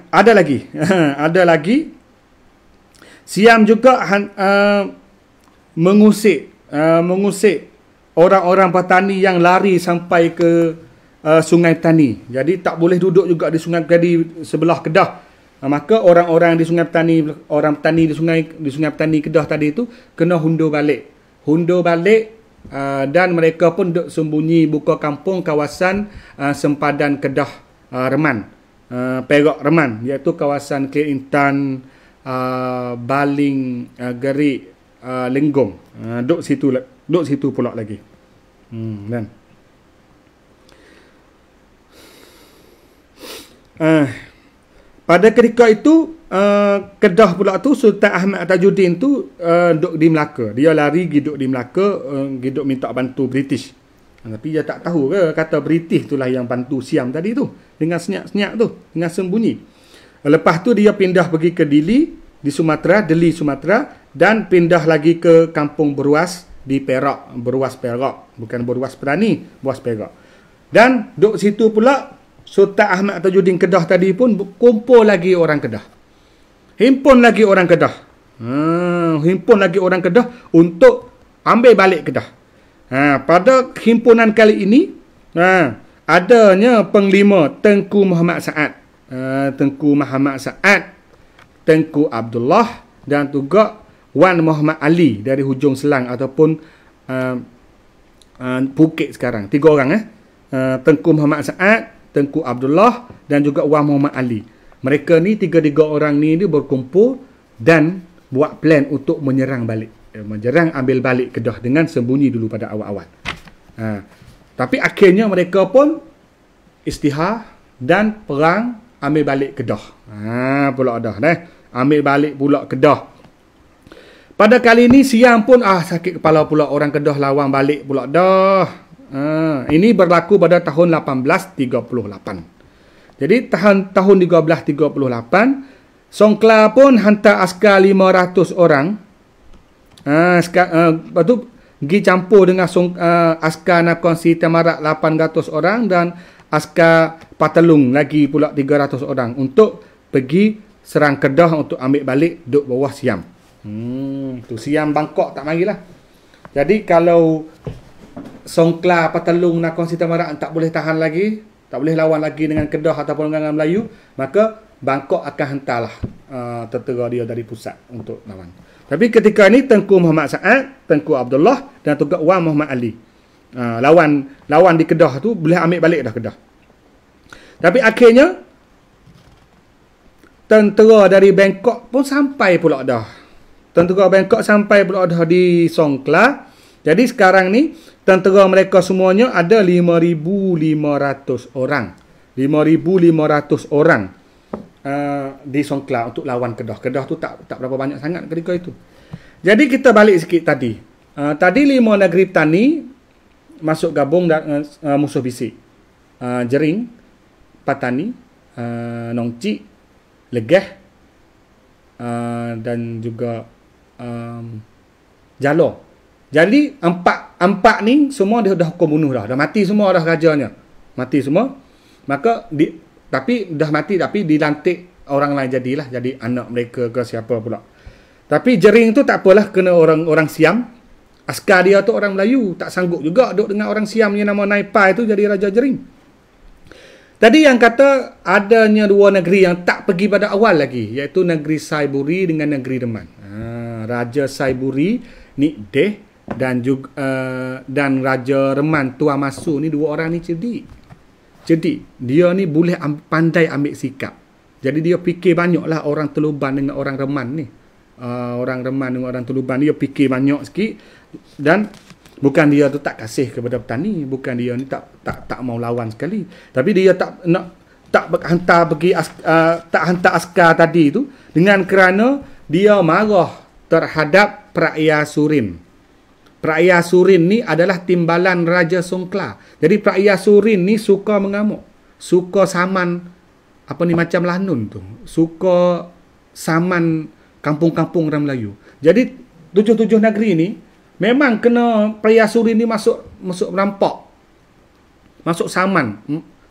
Ada lagi. Ada lagi. Siam juga mengusik orang-orang petani yang lari sampai ke Sungai Petani. Jadi tak boleh duduk juga di Sungai Petani sebelah Kedah. Maka orang-orang di Sungai Petani, orang petani di Sungai Petani Kedah tadi itu kena hundur balik. Dan mereka pun duk sembunyi buka kampung kawasan sempadan Kedah Reman, Perak Reman, iaitu kawasan Kelantan, Baling, Gerik, Lenggong. Duk situ pula lagi. Dan pada ketika itu Kedah pula tu, Sultan Ahmad Tajuddin tu duk di Melaka. Dia lari duduk di Melaka, duduk minta bantu British. Tapi dia tak tahu ke kata British itulah yang bantu Siam tadi tu, dengan senyap-senyap tu, dengan sembunyi. Lepas tu dia pindah pergi ke Dili Sumatera, dan pindah lagi ke Kampung Beruas di Perak, Beruas Perak, bukan Beruas Petani, Beruas Perak. Dan duk situ pula Sultan Ahmad Tajuddin Kedah tadi pun kumpul lagi orang Kedah. Himpun lagi orang Kedah untuk ambil balik Kedah. Pada himpunan kali ini adanya penglima Tengku Muhammad Saad, Tengku Abdullah dan juga Wan Muhammad Ali dari hujung Selang ataupun Phuket sekarang. 3 orang Tengku Muhammad Saad, Tengku Abdullah dan juga Wan Muhammad Ali. Mereka ni 3 orang ni dia berkumpul dan buat plan untuk menyerang balik. Ambil balik Kedah dengan sembunyi dulu pada awal-awal. Tapi akhirnya mereka pun istihar dan perang ambil balik Kedah. Pula dah ambil balik pula Kedah. Pada kali ini Siam pun sakit kepala pula, orang Kedah lawan balik pula dah. Ini berlaku pada tahun 1838. Jadi tahun 1338 Songkla pun hantar askar 500 orang. Lepas tu pergi campur dengan askar Nakhon Si Tamarat 800 orang dan askar Patelung lagi pula 300 orang untuk pergi serang Kedah untuk ambil balik duk bawah Siam. Tu Siam Bangkok tak marilah. Jadi kalau Songkla, Patelung, Nakhon Si Tamarat tak boleh tahan lagi, tak boleh lawan lagi dengan Kedah ataupun dengan Melayu, maka Bangkok akan hantarlah tentera dia dari pusat untuk lawan. Tapi ketika ni Tengku Muhammad Saad, Tengku Abdullah dan Tugak Wan Muhammad Ali lawan di Kedah tu boleh ambil balik dah Kedah. Tapi akhirnya tentera dari Bangkok pun sampai pula dah. Tentera Bangkok sampai pula dah di Songkla. Jadi sekarang ni tentera mereka semuanya ada 5,500 orang. 5,500 orang di Songkla untuk lawan Kedah. Kedah tu tak berapa banyak sangat ketika itu. Jadi kita balik sikit tadi. Tadi 5 negeri petani masuk gabung dengan musuh bisik. Jering, Patani, Nongcik, Legeh dan juga Jalor. Jadi empat ni semua dia dah hukum bunuh dah mati semua dah rajanya. Mati semua. Maka tapi dah mati tapi dilantik orang lain jadilah, jadi anak mereka ke siapa pula. Tapi Jering tu tak apalah, kena orang Siam. Askar dia tu orang Melayu, tak sanggup juga duduk dengan orang Siam yang nama Naipai tu jadi Raja Jering. Tadi yang kata adanya 2 negeri yang tak pergi pada awal lagi, iaitu negeri Saiburi dengan negeri Reman. Raja Saiburi Nik Deh dan juga dan Raja Reman Tuan Masu ni 2 orang ni cerdik. Jadi dia ni boleh pandai ambil sikap. Jadi dia fikir banyaklah orang Teluban dengan orang Reman ni. Orang Reman dengan orang Teluban dia fikir banyak sikit, dan bukan dia tu tak kasih kepada petani, bukan dia ni tak mau lawan sekali. Tapi dia tak hantar askar tadi tu dengan kerana dia marah terhadap Praia Surin. Praia Surin ni adalah timbalan Raja Songkla. Jadi Praia Surin ni suka mengamuk. Suka saman macam lanun tu. Suka saman kampung-kampung orang Melayu. Jadi 7 negeri ni memang kena Praia Surin ni masuk merampok. Masuk saman.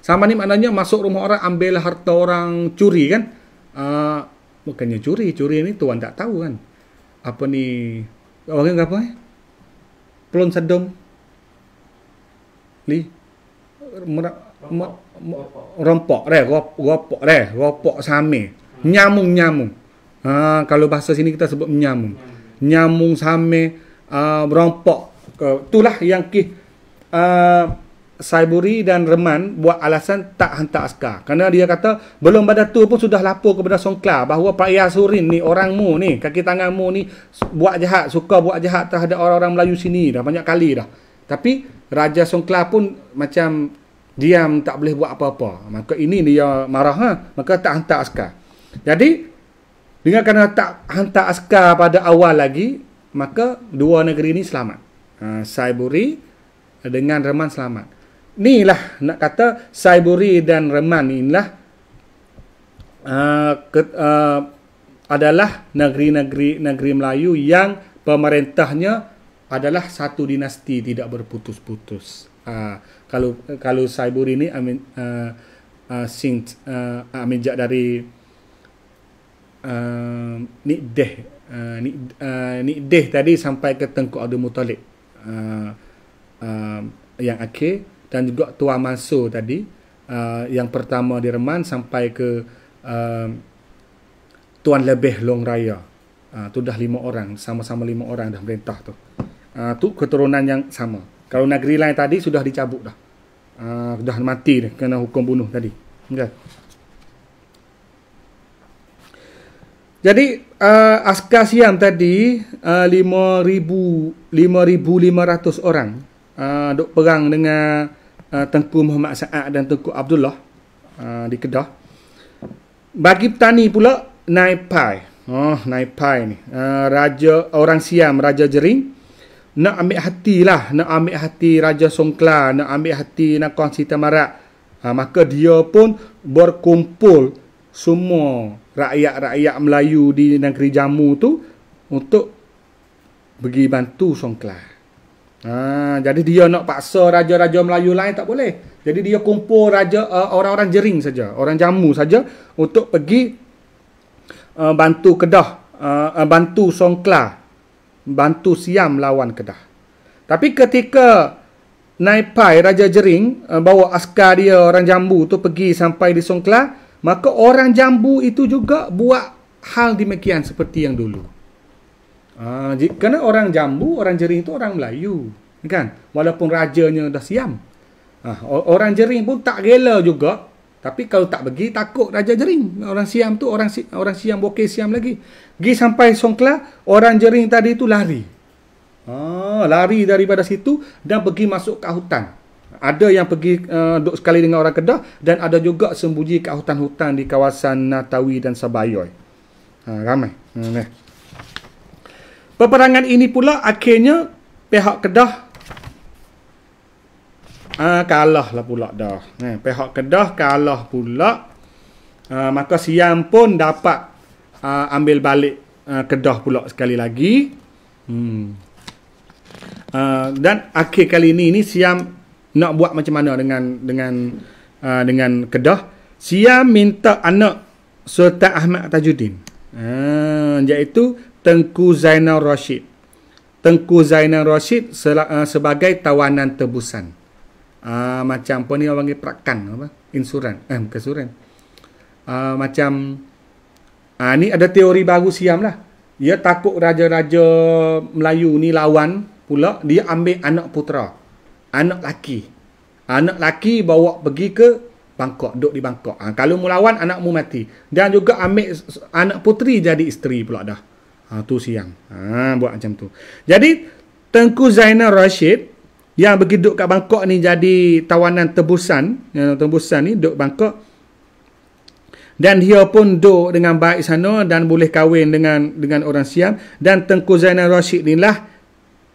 Saman ni maknanya masuk rumah orang, ambil harta orang, curi kan. Bukannya curi ni tuan tak tahu kan. Orang apa Pelon Sedom li rompok same, nyamung. Kalau bahasa sini kita sebut nyamung same, rompok. Itulah yang Saiburi dan Reman buat alasan tak hantar askar. Kerana dia kata belum pada tu pun sudah lapor kepada Songkla bahawa Praia Surin ni, orangmu ni, kaki tanganmu ni suka buat jahat terhadap orang-orang Melayu sini dah banyak kali dah. Tapi Raja Songkla pun macam diam, tak boleh buat apa-apa. Maka ini dia marah, maka tak hantar askar. Jadi dengan kerana tak hantar askar pada awal lagi, maka 2 negeri ini selamat. Saiburi dengan Reman selamat. Inilah nak kata Saiburi dan Reman inilah adalah negeri Melayu yang pemerintahnya adalah satu dinasti tidak berputus-putus. Kalau Saiburi ni aminjak dari Nik Deh tadi sampai ke Tengku Abdul Muttalib yang akhir, dan juga Tuan Mansur tadi yang pertama di Reman sampai ke Tuan Lebeh Long Raya. Tu dah 5 orang, sama-sama 5 orang dah merintah tu. Tu keturunan yang sama. Kalau negeri lain tadi sudah dicabut dah. Dah mati dah kena hukum bunuh tadi. Okay. Jadi askar Siam tadi 5,500 orang. duk perang dengan Tengku Muhammad Saad dan Tengku Abdullah di Kedah. Bagi petani pula, Naipai. Naipai ni. Raja orang Siam, Raja Jering. Nak ambil hati lah. Nak ambil hati Raja Songkla. Nak ambil hati Nakhon Sita Marat. Maka dia pun berkumpul semua rakyat-rakyat Melayu di negeri Jammu tu untuk pergi bantu Songkla. Jadi dia nak paksa raja-raja Melayu lain tak boleh. Jadi dia kumpul orang-orang Jering saja, orang Jammu saja untuk pergi bantu Kedah, bantu Songkla, bantu Siam lawan Kedah. Tapi ketika Naipai Raja Jering bawa askar dia orang Jambu tu pergi sampai di Songkla, maka orang Jambu itu juga buat hal demikian seperti yang dulu. Kerana orang Jambu, orang Jering itu orang Melayu, kan? Walaupun rajanya dah Siam. Orang Jering pun tak rela juga. Tapi kalau tak pergi, takut Raja Jering. Orang Siam tu, orang Siam, bokeh Siam lagi. Pergi sampai Songkla, orang Jering tadi tu lari. Lari daripada situ dan pergi masuk ke hutan. Ada yang pergi duduk sekali dengan orang Kedah dan ada juga sembunyi kat hutan-hutan di kawasan Natawi dan Sabayoy. Ramai. Peperangan ini pula akhirnya pihak Kedah kalah lah pula dah. Pihak Kedah kalah pula. Maka Siam pun dapat ambil balik Kedah pula sekali lagi. Dan akhir kali ini Siam nak buat macam mana dengan Kedah. Siam minta anak Sultan Ahmad Tajuddin, iaitu Tengku Zainal Rashid. Tengku Zainal Rashid sebagai tawanan tebusan. Macam apa ni orang panggil prakan, apa? Insuran. Bukan insuran. Macam ni ada teori baru Siam lah. Dia takut raja-raja Melayu ni lawan pula, dia ambil anak putera. Anak laki. Anak laki bawa pergi ke Bangkok, duduk di Bangkok. Kalau mu lawan, anakmu mati. Dan juga ambil anak puteri jadi isteri pula dah. Tu Siam. Buat macam tu. Jadi Tengku Zainal Rashid yang pergi duduk kat Bangkok ni jadi tawanan tebusan. Tebusan ni duduk Bangkok. Dan dia pun duduk dengan baik sana dan boleh kahwin dengan orang Siam. Dan Tengku Zainal Rashid ni lah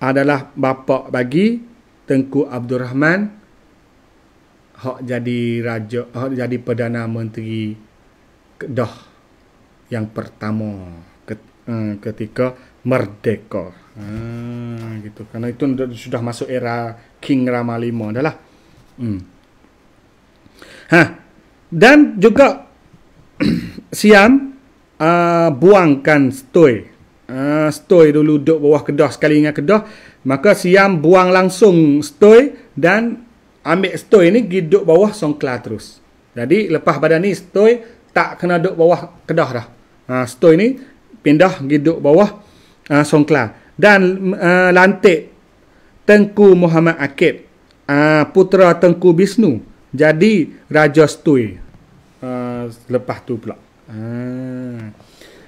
adalah bapa bagi Tengku Abdul Rahman hak jadi raja, hak jadi Perdana Menteri Kedah yang pertama ketika merdeka. Gitu. Karena itu sudah masuk era King Rama V dah lah. Dan juga Siam buangkan Stoi. Stoi dulu duduk bawah Kedah sekali dengan Kedah. Maka Siam buang langsung Stoi dan ambil Stoi ni pergi duduk bawah Songkla terus. Jadi lepas pada ni Stoi tak kena duduk bawah Kedah dah. Stoi ni pindah pergi duduk bawah Songkla. Dan lantik Tengku Muhammad Akib, putera Tengku Bisnu, jadi Raja Stoi lepas tu pula.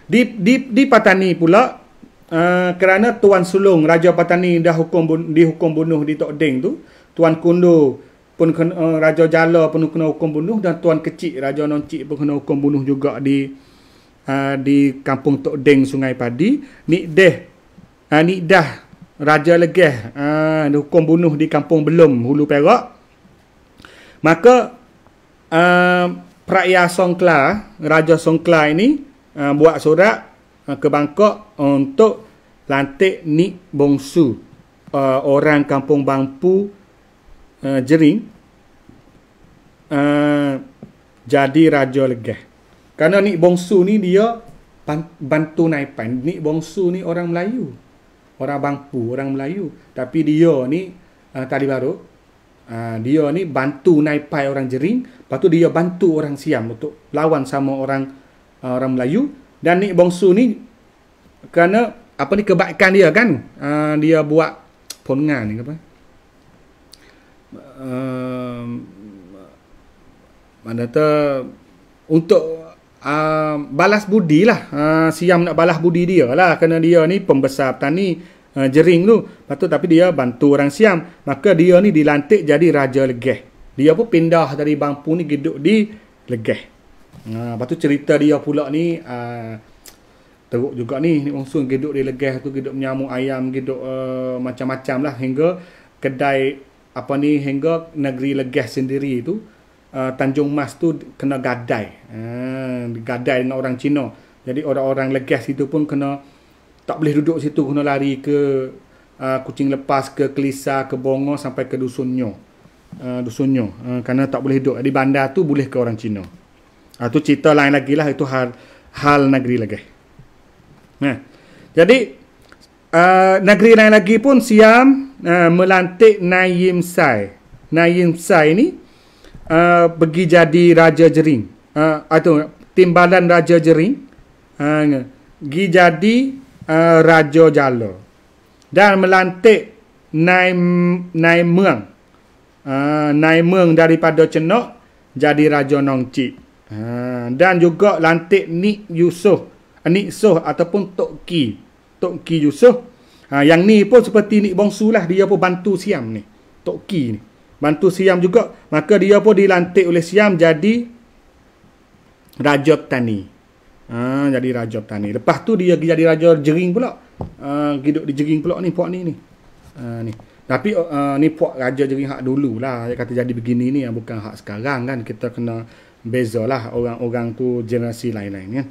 Di Patani pula, kerana Tuan Sulung Raja Patani dah dihukum bunuh di Tok Deng tu, Tuan Kundo pun kena, Raja Jala pun kena hukum bunuh, dan Tuan Kecik Raja Noncik pun kena hukum bunuh juga di kampung Tok Deng Sungai Padi. Nikdah Raja Legeh dihukum bunuh di kampung Belum Hulu Perak. Maka Praia Songkla, Raja Songkla ini buat surat ke Bangkok untuk lantik Nik Bongsu, orang kampung Bangpu Jering, jadi Raja Legeh. Kerana Nik Bongsu ni dia bantu Naipan. Nik Bongsu ni orang Melayu, orang Bangpu, orang Melayu. Tapi dia ni tadi baru, dia ni bantu Naipai orang Jering. Lepas tu dia bantu orang Siam untuk lawan sama orang Melayu. Dan Nik Bongsu ni kerana apa ni kebaikan dia kan, dia buat pongan ni apa, mana tu untuk balas budi lah. Siam nak balas budi dia lah, kerana dia ni pembesar petani, Jering tu. Lepas tu tapi dia bantu orang Siam. Maka dia ni dilantik jadi Raja Legeh. Dia pun pindah dari Bangpun ni duduk di Legeh. Lepas tu cerita dia pula ni teruk juga ni. Nik Wong Sun duduk di Legeh tu, duduk menyamuk ayam, duduk macam-macam lah. Hingga kedai hingga negeri Legeh sendiri tu, Tanjung Mas tu kena gadai. Gadai dengan orang Cina. Jadi orang-orang Legeh situ pun kena tak boleh duduk situ, kena lari ke Kucing Lepas, ke Kelisa, ke Bongo sampai ke Dusunyo. Kerana tak boleh duduk. Di bandar tu boleh ke orang Cina. Tu cerita lain lagi lah. Itu hal negeri Legeh. Jadi negeri lain lagi pun Siam melantik Naim Sai. Naim Sai ni pergi jadi Raja Jering. Atau Timbalan Raja Jering. Pergi jadi Raja Jala. Dan melantik Naim Muang. Naim Muang daripada Cenok jadi Raja Nong Cik. Dan juga lantik Nik Soh ataupun Tok Ki Yusof. Yang ni pun seperti Nik Bongsu lah. Dia pun bantu Siam ni. Tok Ki ni bantu Siam juga. Maka dia pun dilantik oleh Siam jadi Raja Petani. Jadi Raja Petani. Lepas tu dia jadi Raja Jering pula. Hidup di Jering pula ni puak ni. Ni. Tapi ni puak Raja Jering hak dulu lah. Dia kata jadi begini ni, bukan hak sekarang kan. Kita kena beza lah orang-orang tu generasi lain-lain kan.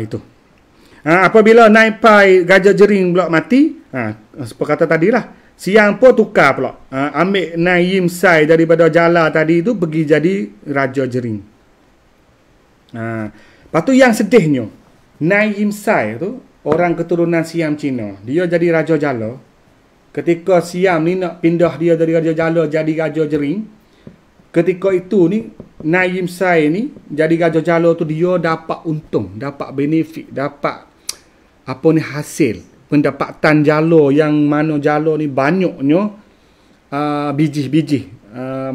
Itu. Apabila Naim Pai Raja Jering pula mati, seperti kata tadi lah, Siang pun tukar pula. Ambil Naim Sai daripada Jala tadi tu pergi jadi Raja Jering. Lepas tu yang sedihnya, Naim Sai tu orang keturunan Siam Cina. Dia jadi Raja Jala. Ketika Siam ni nak pindah dia dari Raja Jala jadi Raja Jering, ketika itu ni Naim Sai ni jadi Raja Jala tu dia dapat untung, dapat benefit, dapat hasil pendapatan Jala, yang mana Jala ni banyaknya biji-biji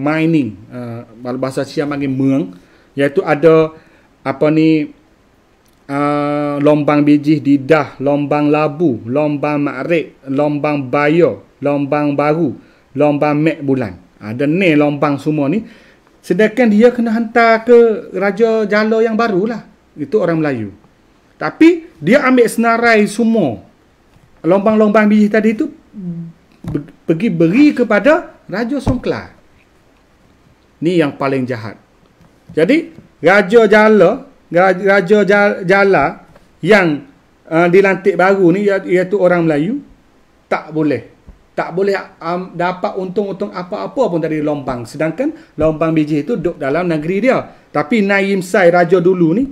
mining, bahasa Siam panggil meung, iaitu ada lombang biji di Dah, lombang Labu, lombang Makrek, lombang Bayo, lombang Baru, lombang Mek Bulan. Ada ni lombang semua ni. Sedangkan dia kena hantar ke Raja Jala yang baru lah. Itu orang Melayu. Tapi dia ambil senarai semua lombang-lombang biji tadi tu pergi beri kepada Raja Songkla. Ni yang paling jahat. Jadi Raja Jala yang dilantik baru ni, iaitu orang Melayu, tak boleh dapat untung-untung apa-apa pun dari lombang. Sedangkan lombang biji itu duduk dalam negeri dia. Tapi Naim Sai Raja dulu ni,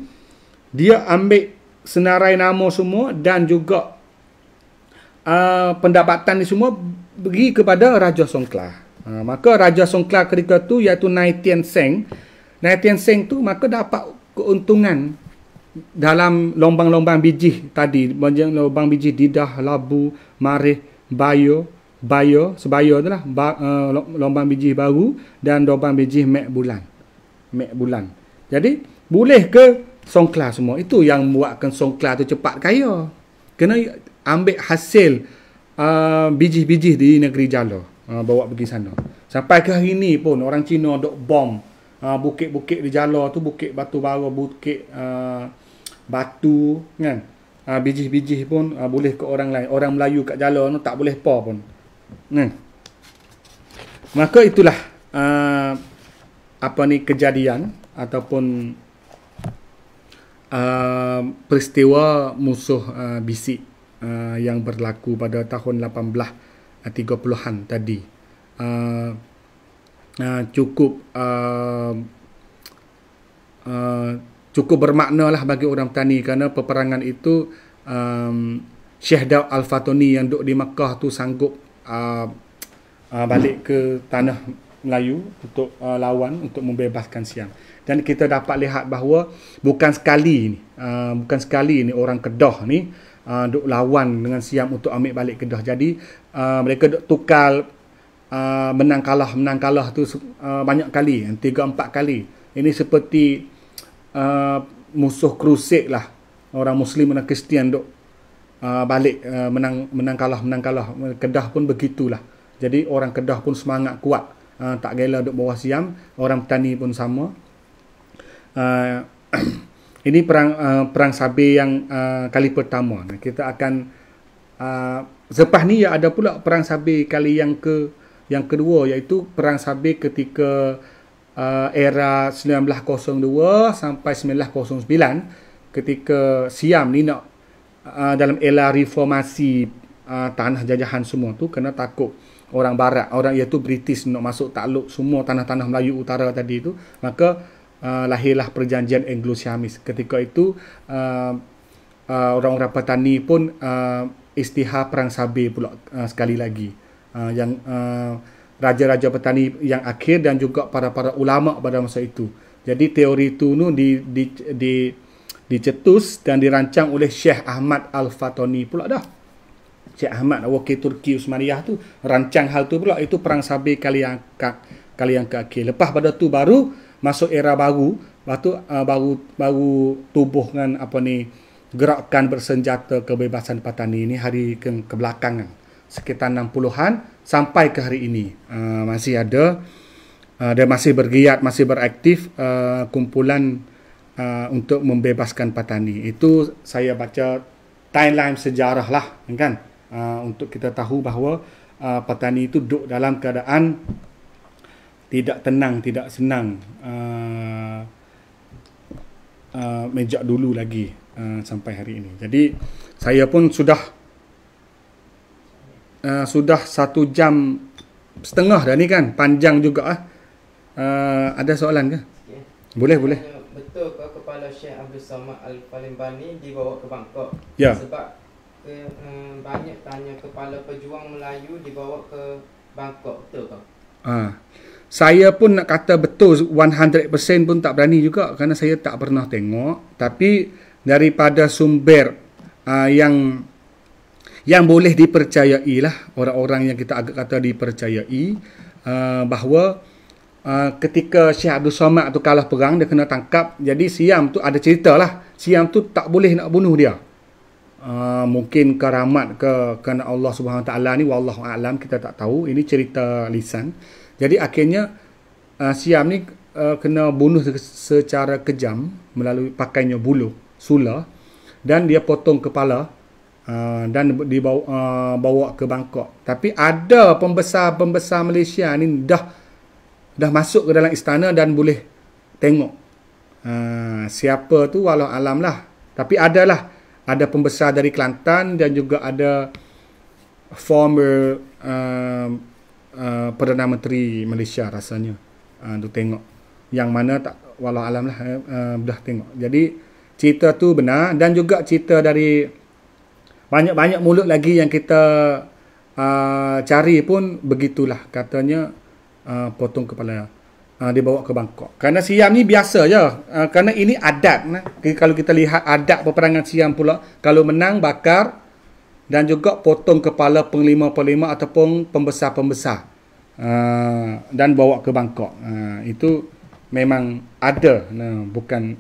dia ambil senarai nama semua dan juga pendapatan ni semua beri kepada Raja Songkla. Maka Raja Songkla ketika tu iaitu Nai Tien Seng. Nai Tien Seng tu maka dapat keuntungan dalam lombang-lombang biji tadi. Lombang biji Didah, Labu, Marih, Bayo, Sebayo tu lah, lombang biji baru, dan lombang biji Mek Bulan. Jadi boleh ke Songkla semua. Itu yang buatkan Songkla tu cepat kaya. Kena ambil hasil biji-biji di negeri Jala, bawa pergi sana. Sampai ke hari ni pun orang Cina dok bom bukit-bukit di Jala tu, bukit batu bara, bukit batu kan. Biji-biji pun boleh ke orang lain. Orang Melayu kat Jala tu tak boleh pa pun. Maka itulah kejadian ataupun peristiwa musuh bisik yang berlaku pada tahun 1830-an tadi. Cukup bermakna lah bagi orang petani, kerana peperangan itu Syekh Daud Al-Fatuni yang duduk di Makkah tu sanggup balik ke tanah Melayu untuk lawan, untuk membebaskan Siam. Dan kita dapat lihat bahawa bukan sekali ni orang Kedah ni duk lawan dengan Siam untuk ambil balik Kedah. Jadi mereka duk tukar menang kalah tu banyak kali, 3-4 kali. Ini seperti musuh krusek lah, orang Muslim dan Kristian duk balik, menang kalah. Kedah pun begitulah. Jadi orang Kedah pun semangat kuat, tak gila duduk bawah Siam. Orang petani pun sama. Ini perang Sabir yang kali pertama. Kita akan selepas ni ya ada pula perang Sabir kali yang kedua, iaitu perang Sabir ketika era 1902 sampai 1909, ketika Siam ni nak dalam era reformasi tanah jajahan semua tu, kena takut orang barat, orang iaitu British nak masuk takluk semua tanah-tanah Melayu utara tadi tu, maka lahirlah perjanjian Anglo-Siamis. Ketika itu orang-orang petani pun isytihar perang Sabir pula sekali lagi, yang raja-raja petani yang akhir dan juga para ulama pada masa itu. Jadi teori itu dicetus dan dirancang oleh Syekh Ahmad Al-Fatani pula dah. Syekh Ahmad, wakil Turki Utsmaniyah tu rancang hal tu pula. Itu perang Sabir kali yang keakhir. Lepas pada tu baru masuk era baru. Baru tubuh dengan gerakan bersenjata kebebasan petani ini hari kebelakangan, sekitar 60-an sampai ke hari ini. Masih ada dan masih bergiat, masih beraktif kumpulan untuk membebaskan petani. Itu saya baca timeline sejarah lah, kan, untuk kita tahu bahawa petani itu duduk dalam keadaan tidak tenang, tidak senang sejak dulu lagi sampai hari ini. Jadi saya pun sudah 1 jam setengah dah ni kan, panjang juga. Ada soalan ke? Boleh. Betul ke kepala Syekh Abdul Samad Al-Palembani dibawa ke Bangkok? Ya. Sebab banyak tanya kepala pejuang Melayu dibawa ke Bangkok, betul ke? Saya pun nak kata betul 100% pun tak berani juga, kerana saya tak pernah tengok. Tapi daripada sumber yang boleh dipercayai lah, orang-orang yang kita agak kata dipercayai, bahawa ketika Syekh Abdul Samad tu kalah perang, dia kena tangkap. Jadi Siam tu ada cerita lah, Siam tu tak boleh nak bunuh dia. Mungkin keramat ke kerana Allah Subhanahu Wa Taala ni, wallahu a'lam, kita tak tahu. Ini cerita lisan. Jadi akhirnya Siam ni kena bunuh secara kejam melalui pakainya buluh sula, dan dia potong kepala dan bawa ke Bangkok. Tapi ada pembesar Malaysia ni dah masuk ke dalam istana dan boleh tengok. Siapa tu walau alam lah. Tapi ada pembesar dari Kelantan dan juga ada former Perdana Menteri Malaysia rasanya. Tu tengok. Yang mana tak walau alam lah, dah tengok. Jadi cerita tu benar, dan juga cerita dari banyak mulut lagi yang kita cari pun begitulah. Katanya potong kepala, dibawa ke Bangkok. Kerana Siam ni biasa je. Kerana ini adat. Kalau kita lihat adat peperangan Siam pula, kalau menang bakar, dan juga potong kepala penglima-penglima ataupun pembesar-pembesar, dan bawa ke Bangkok. Itu memang ada,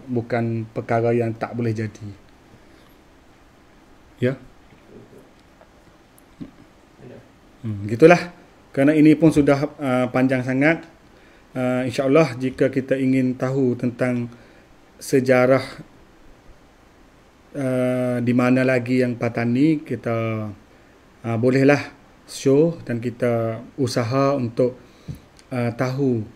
bukan perkara yang tak boleh jadi. Ya. Gitulah. Kerana ini pun sudah panjang sangat. InsyaAllah jika kita ingin tahu tentang sejarah di mana lagi yang petani, kita bolehlah show dan kita usaha untuk tahu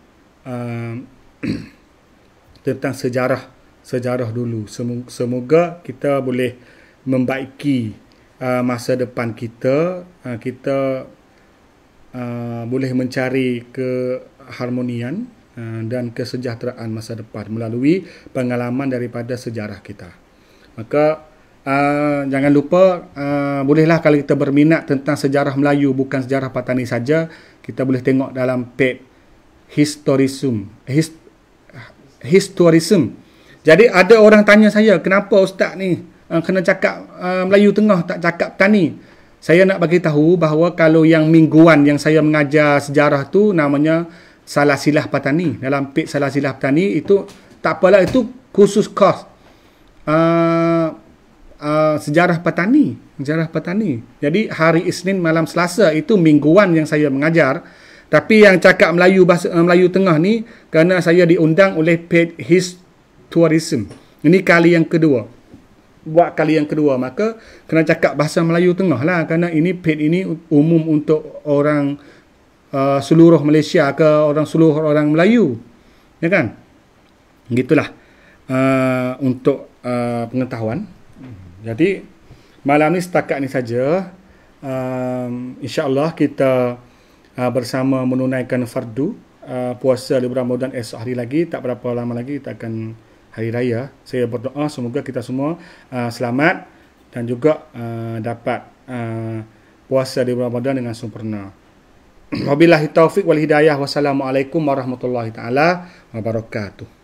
tentang sejarah dulu. Semoga kita boleh membaiki masa depan kita. Kita boleh mencari keharmonian dan kesejahteraan masa depan melalui pengalaman daripada sejarah kita. Maka jangan lupa, bolehlah kalau kita berminat tentang sejarah Melayu, bukan sejarah petani saja, kita boleh tengok dalam page Historism. Jadi ada orang tanya saya, kenapa Ustaz ni kena cakap Melayu Tengah, tak cakap petani? Saya nak bagi tahu bahawa kalau yang mingguan yang saya mengajar sejarah tu namanya Salah Silah Petani. Dalam page Salah Silah Petani itu tak apalah, itu khusus kos sejarah petani. Jadi hari Isnin malam Selasa itu mingguan yang saya mengajar. Tapi yang cakap Melayu, bahasa Melayu Tengah ni, kerana saya diundang oleh Paid His Tourism. Ini kali yang kedua. Buat kali yang kedua, maka kena cakap bahasa Melayu Tengah lah. Kerana ini paid ini umum untuk orang seluruh Malaysia ke seluruh orang Melayu. Ya kan? Gitulah untuk pengetahuan. Jadi malam ni setakat ni saja. InsyaAllah kita bersama menunaikan fardu puasa di bulan Ramadan esok hari lagi. Tak berapa lama lagi kita akan hari raya. Saya berdoa semoga kita semua selamat dan juga dapat puasa di bulan Ramadan dengan sempurna. Wabillahi taufiq wal hidayah. Wassalamualaikum warahmatullahi taala wabarakatuh.